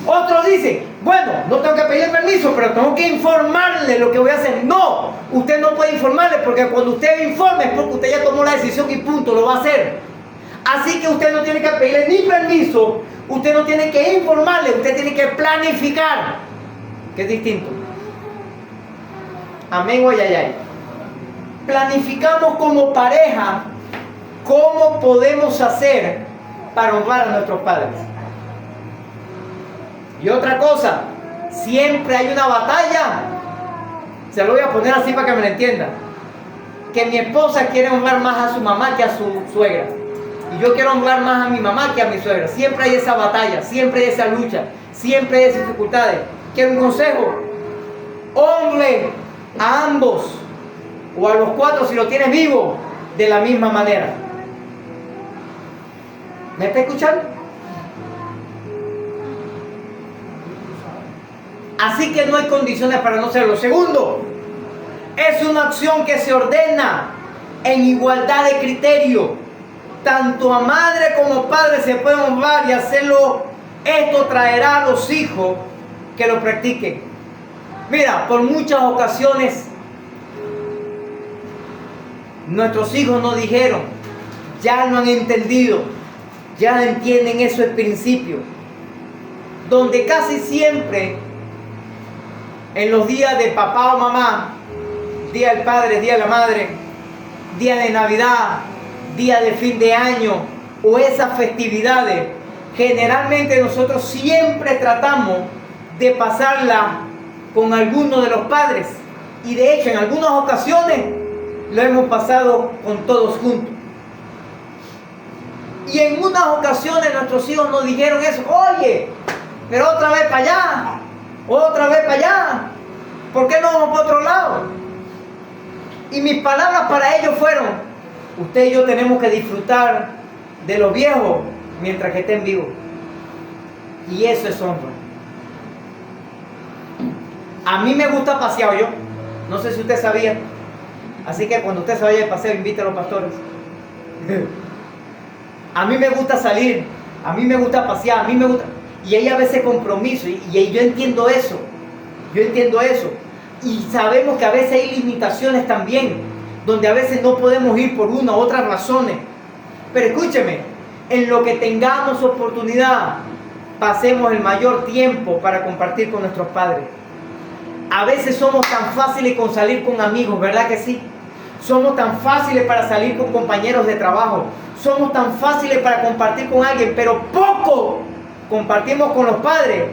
Speaker 1: Otros dicen: bueno, no tengo que pedirle permiso, pero tengo que informarle lo que voy a hacer. No, usted no puede informarle, porque cuando usted informe es porque usted ya tomó la decisión y punto, lo va a hacer. Así que usted no tiene que pedirle ni permiso, usted no tiene que informarle, usted tiene que planificar, que es distinto. Amén o ayayay. Planificamos como pareja cómo podemos hacer para honrar a nuestros padres. Y otra cosa, siempre hay una batalla. Se lo voy a poner así para que me lo entienda. Que mi esposa quiere honrar más a su mamá que a su suegra. Y yo quiero honrar más a mi mamá que a mi suegra. Siempre hay esa batalla, siempre hay esa lucha, siempre hay esas dificultades. ¿Quiero un consejo? Honre a ambos, o a los cuatro si lo tienes vivo, de la misma manera. ¿Me está escuchando? Así que no hay condiciones para no hacerlo. Segundo, es una acción que se ordena en igualdad de criterio. Tanto a madre como padre se puede honrar y hacerlo. Esto traerá a los hijos que lo practiquen. Mira, por muchas ocasiones nuestros hijos nos dijeron: ya no han entendido, ya entienden eso el principio. Donde casi siempre en los días de papá o mamá, día del padre, día de la madre, día de Navidad, día de fin de año o esas festividades, generalmente nosotros siempre tratamos de pasarla con alguno de los padres, y de hecho en algunas ocasiones lo hemos pasado con todos juntos. Y en unas ocasiones nuestros hijos nos dijeron eso: oye, pero otra vez para allá, otra vez para allá, ¿por qué no vamos para otro lado? Y mis palabras para ellos fueron: usted y yo tenemos que disfrutar de los viejos mientras que estén vivos. Y eso es honra. A mí me gusta pasear, yo no sé si usted sabía. Así que cuando usted se vaya de paseo, invite a los pastores. A mí me gusta salir, a mí me gusta pasear, a mí me gusta. Y hay a veces compromiso, y yo entiendo eso. Yo entiendo eso. Y sabemos que a veces hay limitaciones también, donde a veces no podemos ir por una u otras razones. Pero escúcheme, en lo que tengamos oportunidad, pasemos el mayor tiempo para compartir con nuestros padres. A veces somos tan fáciles con salir con amigos, ¿verdad que sí? Somos tan fáciles para salir con compañeros de trabajo. Somos tan fáciles para compartir con alguien, pero poco compartimos con los padres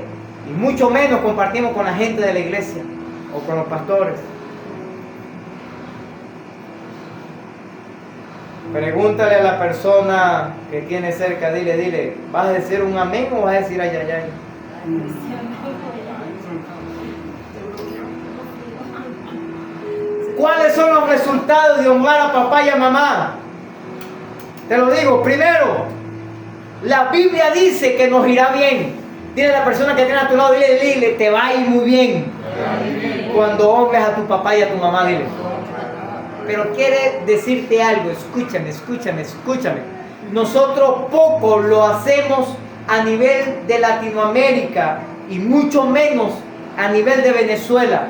Speaker 1: y mucho menos compartimos con la gente de la iglesia o con los pastores. Pregúntale a la persona que tiene cerca, dile, ¿vas a decir un amén o vas a decir ay, ay, ay? ¿Cuáles son los resultados de honrar a papá y a mamá? Te lo digo, primero, la Biblia dice que nos irá bien. Dile a la persona que tiene a tu lado, dile, te va a ir muy bien cuando honres a tu papá y a tu mamá, dile. Pero quiere decirte algo, escúchame. Nosotros poco lo hacemos a nivel de Latinoamérica y mucho menos a nivel de Venezuela.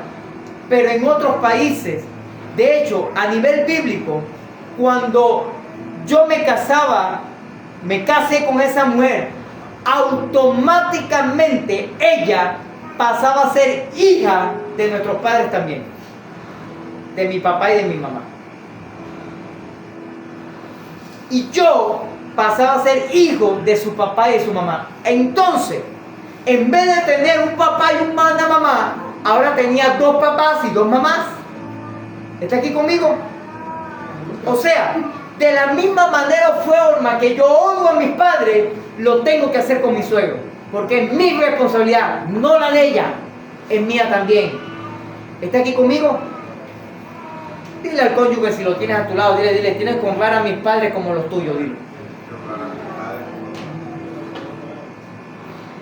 Speaker 1: Pero en otros países, de hecho, a nivel bíblico, cuando yo me casé con esa mujer, automáticamente ella pasaba a ser hija de nuestros padres también. de mi papá y de mi mamá. Y yo pasaba a ser hijo de su papá y de su mamá. Entonces, en vez de tener un papá y una mamá, ahora tenía dos papás y dos mamás. ¿Está aquí conmigo? O sea, de la misma manera o forma que yo oigo a mis padres, lo tengo que hacer con mi suegro. Porque es mi responsabilidad, no la de ella, es mía también. ¿Está aquí conmigo? Dile al cónyuge si lo tienes a tu lado, dile, tienes que honrar a mis padres como los tuyos, dile.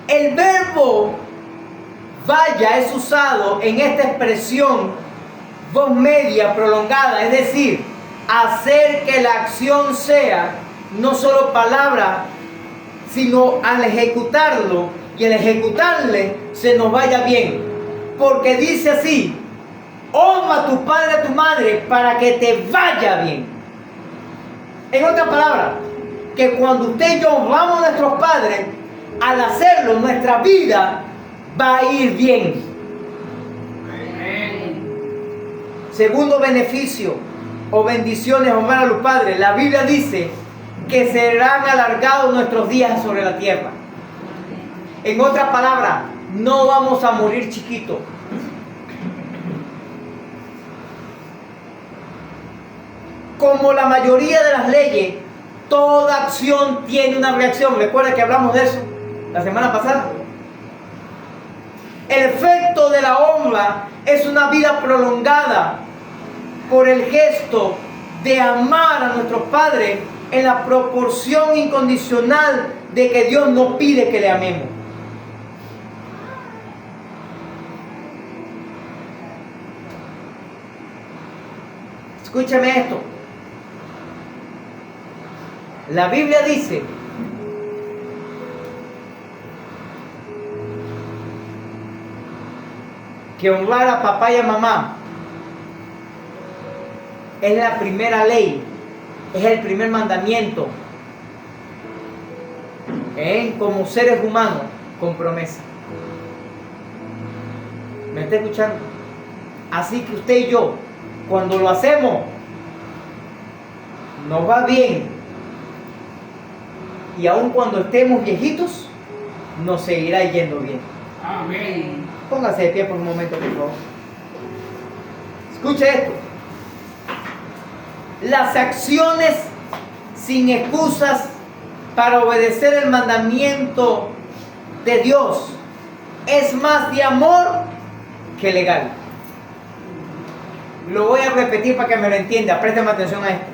Speaker 1: El verbo vaya es usado en esta expresión voz media prolongada, es decir, hacer que la acción sea no solo palabra, sino al ejecutarlo y al ejecutarle se nos vaya bien. Porque dice así: honra a tu padre y a tu madre para que te vaya bien. En otras palabras, que cuando usted y yo honramos a nuestros padres, al hacerlo, nuestra vida va a ir bien. Segundo beneficio o bendiciones honrar a los padres. La Biblia dice que serán alargados nuestros días sobre la tierra. En otras palabras, no vamos a morir chiquitos. Como la mayoría de las leyes, toda acción tiene una reacción. ¿Recuerda que hablamos de eso la semana pasada? El efecto de la honra es una vida prolongada por el gesto de amar a nuestros padres en la proporción incondicional de que Dios nos pide que le amemos. Escúchame esto. La Biblia dice que honrar a papá y a mamá es la primera ley, es el primer mandamiento como seres humanos con promesa. ¿Me está escuchando? Así que usted y yo, cuando lo hacemos, nos va bien. Y aun cuando estemos viejitos, nos seguirá yendo bien.
Speaker 2: Amén.
Speaker 1: Póngase de pie por un momento, por favor. Escuche esto. Las acciones sin excusas para obedecer el mandamiento de Dios es más de amor que legal. Lo voy a repetir para que me lo entienda. Présteme atención a esto.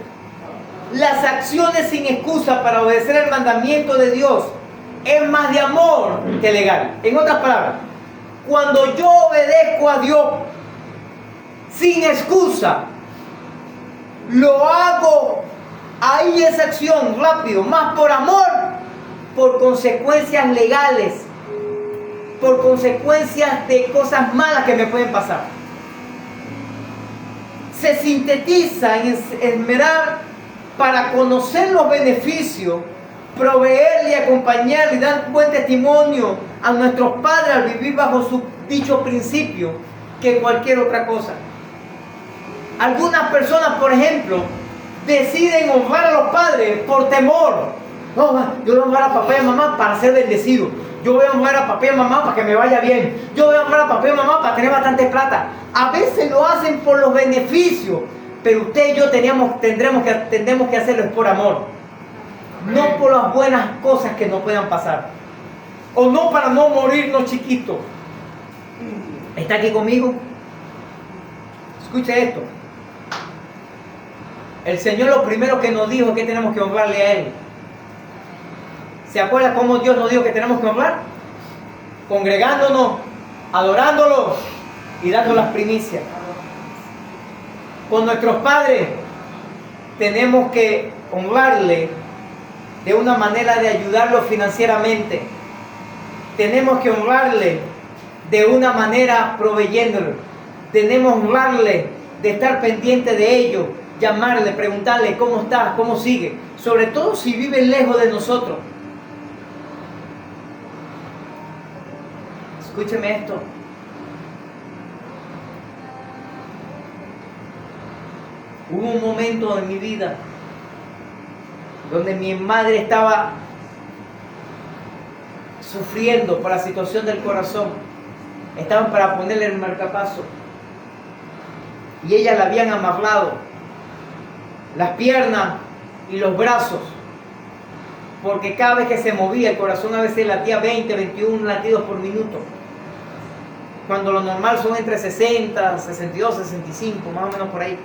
Speaker 1: Las acciones sin excusa para obedecer el mandamiento de Dios es más de amor que legal. En otras palabras, cuando yo obedezco a Dios sin excusa, lo hago ahí esa acción rápido, más por amor, por consecuencias legales, por consecuencias de cosas malas que me pueden pasar. Se sintetiza en esmerar para conocer los beneficios, proveerle y acompañarle y dar buen testimonio a nuestros padres al vivir bajo su dicho principio que cualquier otra cosa. Algunas personas, por ejemplo, deciden honrar a los padres por temor. No, yo voy a honrar a papá y a mamá para ser bendecido. Yo voy a honrar a papá y a mamá para que me vaya bien. Yo voy a honrar a papá y a mamá para tener bastante plata. A veces lo hacen por los beneficios, pero usted y yo tendremos que hacerlo es por amor. No por las buenas cosas que nos puedan pasar. O no para no morirnos chiquitos. ¿Está aquí conmigo? Escuche esto. El Señor lo primero que nos dijo es que tenemos que honrarle a Él. ¿Se acuerda cómo Dios nos dijo que tenemos que honrar? Congregándonos, adorándolo y dando las primicias. Con nuestros padres tenemos que honrarle de una manera de ayudarlo financieramente. Tenemos que honrarle de una manera proveyéndolo. Tenemos que honrarle de estar pendiente de ellos, llamarle, preguntarle cómo está, cómo sigue, sobre todo si vive lejos de nosotros. Escúcheme esto. Hubo un momento en mi vida donde mi madre estaba sufriendo por la situación del corazón. Estaban para ponerle el marcapaso y ella la habían amarrado las piernas y los brazos, porque cada vez que se movía el corazón a veces latía 20, 21 latidos por minuto, cuando lo normal son entre 60, 62, 65, más o menos por ahí.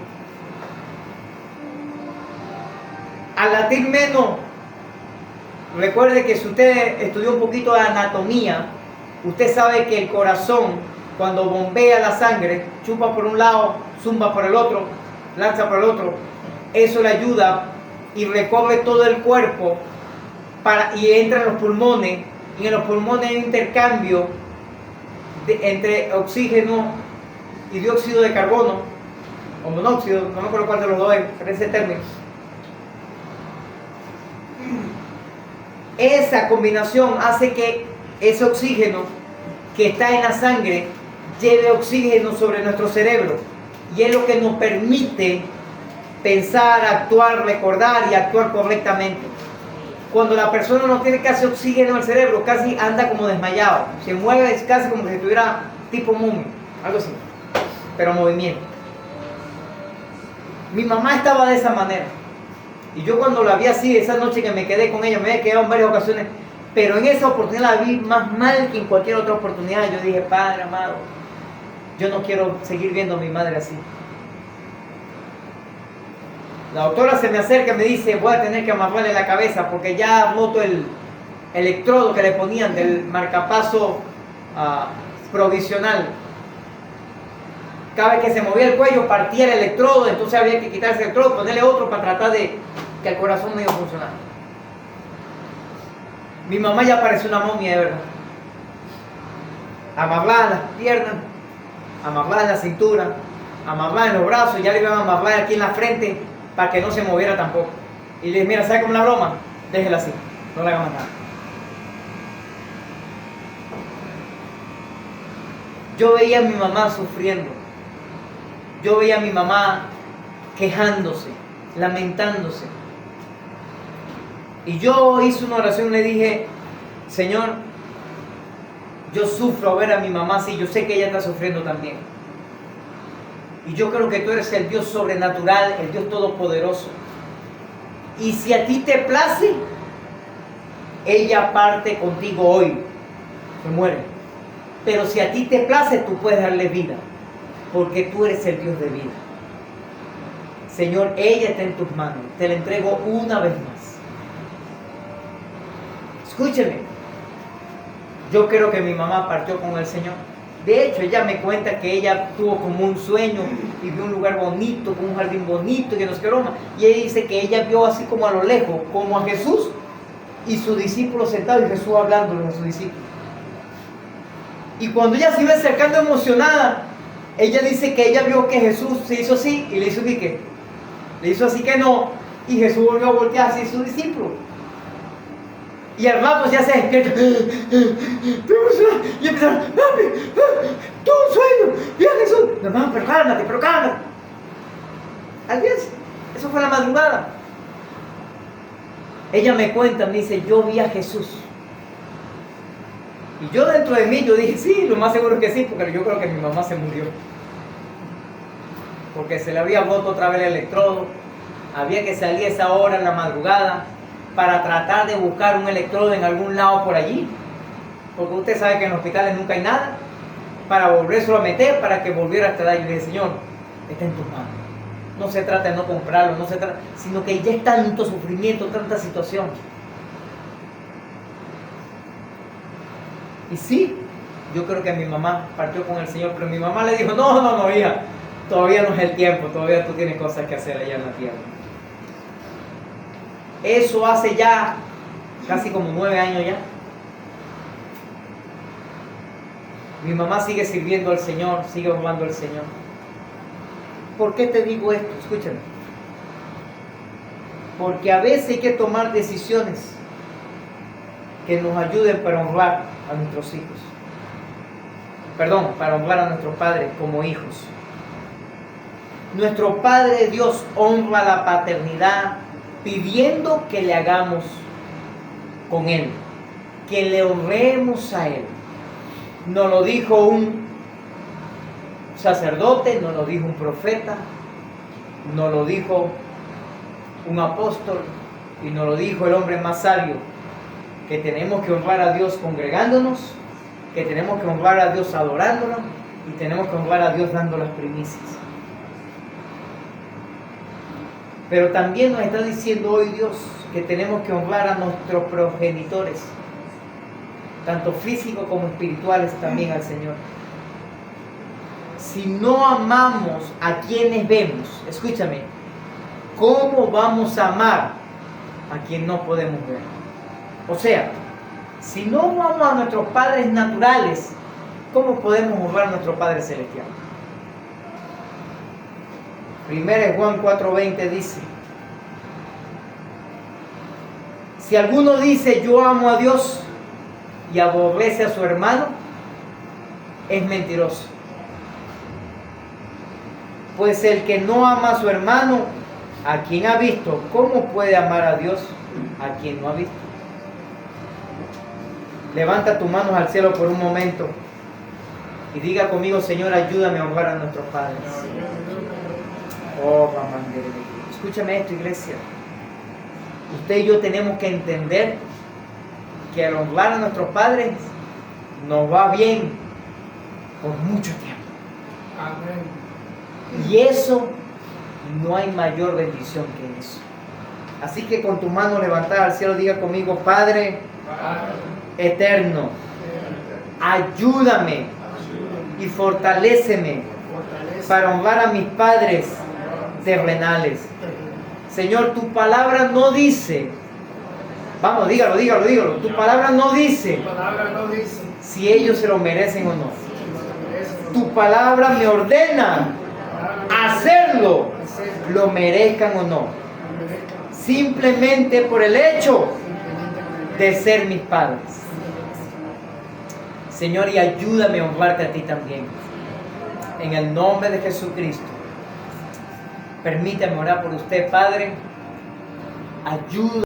Speaker 1: Al latir menos, recuerde que si usted estudió un poquito de anatomía, usted sabe que el corazón, cuando bombea la sangre, chupa por un lado, zumba por el otro, lanza por el otro. Eso le ayuda y recorre todo el cuerpo y entra en los pulmones. Y en los pulmones hay un intercambio entre oxígeno y dióxido de carbono, o monóxido, no me acuerdo cuál de los dos es, pero ese término. Esa combinación hace que ese oxígeno que está en la sangre lleve oxígeno sobre nuestro cerebro, y es lo que nos permite pensar, actuar, recordar y actuar correctamente. Cuando la persona no tiene casi oxígeno en el cerebro, casi anda como desmayado, se mueve, es casi como si estuviera tipo momia, algo así, pero movimiento. Mi mamá estaba de esa manera, y yo cuando la vi así, esa noche que me quedé con ella, me había quedado en varias ocasiones, pero en esa oportunidad la vi más mal que en cualquier otra oportunidad. Yo dije, Padre amado, yo no quiero seguir viendo a mi madre así. La doctora se me acerca y me dice, voy a tener que amarrarle la cabeza porque ya ha roto el electrodo que le ponían del marcapaso provisional. Cada vez que se movía el cuello partía el electrodo, entonces había que quitar ese electrodo, ponerle otro para tratar de que el corazón medio funcionara. Mi mamá ya parecía una momia, de verdad. Amarrada en las piernas, amarrada en la cintura, amarrada en los brazos, ya le iban a amarrar aquí en la frente para que no se moviera tampoco. Y le dije, mira, ¿sabe cómo es la broma? Déjela así, no le hagamos nada. Yo veía a mi mamá sufriendo. Yo veía a mi mamá quejándose, lamentándose. Y yo hice una oración y le dije, Señor, yo sufro ver a mi mamá así, yo sé que ella está sufriendo también. Y yo creo que tú eres el Dios sobrenatural, el Dios todopoderoso. Y si a ti te place, ella parte contigo hoy, se muere. Pero si a ti te place, tú puedes darle vida, porque tú eres el Dios de vida. Señor, ella está en tus manos, te la entrego una vez más. Escúcheme, yo creo que mi mamá partió con el Señor. De hecho, ella me cuenta que ella tuvo como un sueño y vio un lugar bonito, con un jardín bonito, que no sé qué broma. Y ella dice que ella vio así como a lo lejos, como a Jesús y sus discípulos sentados y Jesús hablándole a sus discípulos. Y cuando ella se iba acercando emocionada, ella dice que ella vio que Jesús se hizo así y le hizo así que le hizo así que no, y Jesús volvió a voltear hacia sus discípulos. Y al rato ya se despierta y empezaron, mami, tuve un sueño, vi a Jesús. No, mamá, pero cálmate. Al día, eso fue la madrugada. Ella me cuenta, me dice, yo vi a Jesús. Y yo dentro de mí, yo dije, sí, lo más seguro es que sí, porque yo creo que mi mamá se murió. Porque se le había roto otra vez el electrodo. Había que salir a esa hora en la madrugada para tratar de buscar un electrodo en algún lado por allí, porque usted sabe que en los hospitales nunca hay nada, para volvérselo a meter, para que volviera hasta allá. Y le dije, Señor, está en tus manos. No se trata de no comprarlo, no se trata, sino que ya es tanto sufrimiento, tanta situación. Y sí, yo creo que mi mamá partió con el Señor, pero mi mamá le dijo, no, hija, todavía no es el tiempo, todavía tú tienes cosas que hacer allá en la tierra. Eso hace ya casi como 9 años ya. Mi mamá sigue sirviendo al Señor, sigue amando al Señor. ¿Por qué te digo esto? Escúchame. Porque a veces hay que tomar decisiones que nos ayuden para honrar a nuestros hijos. Perdón, para honrar a nuestros padres como hijos. Nuestro Padre Dios honra la paternidad pidiendo que le hagamos con Él, que le honremos a Él. Nos lo dijo un sacerdote, nos lo dijo un profeta, nos lo dijo un apóstol y nos lo dijo el hombre más sabio, que tenemos que honrar a Dios congregándonos, que tenemos que honrar a Dios adorándonos y tenemos que honrar a Dios dando las primicias. Pero también nos está diciendo hoy Dios que tenemos que honrar a nuestros progenitores, tanto físicos como espirituales también al Señor. Si no amamos a quienes vemos, escúchame, ¿cómo vamos a amar a quien no podemos ver? O sea, si no amamos a nuestros padres naturales, ¿cómo podemos honrar a nuestro Padre Celestial? 1 Juan 4:20 dice: si alguno dice yo amo a Dios y aborrece a su hermano, es mentiroso. Pues el que no ama a su hermano, a quien ha visto, ¿cómo puede amar a Dios a quien no ha visto? Levanta tus manos al cielo por un momento y diga conmigo: Señor, ayúdame a honrar a nuestros padres. Oh, escúchame esto, iglesia. Usted y yo tenemos que entender que al honrar a nuestros padres nos va bien por mucho tiempo.
Speaker 2: Amén.
Speaker 1: Y eso, no hay mayor bendición que eso. Así que con tu mano levantada al cielo, diga conmigo: Padre eterno, ayúdame y fortaléceme para honrar a mis padres terrenales. Señor, tu palabra no dice, vamos, dígalo, tu palabra no dice si ellos se lo merecen o no. Tu palabra me ordena hacerlo, lo merezcan o no, simplemente por el hecho de ser mis padres. Señor, y ayúdame a honrarte a ti también. En el nombre de Jesucristo. Permítame orar por usted, Padre. Ayúdame.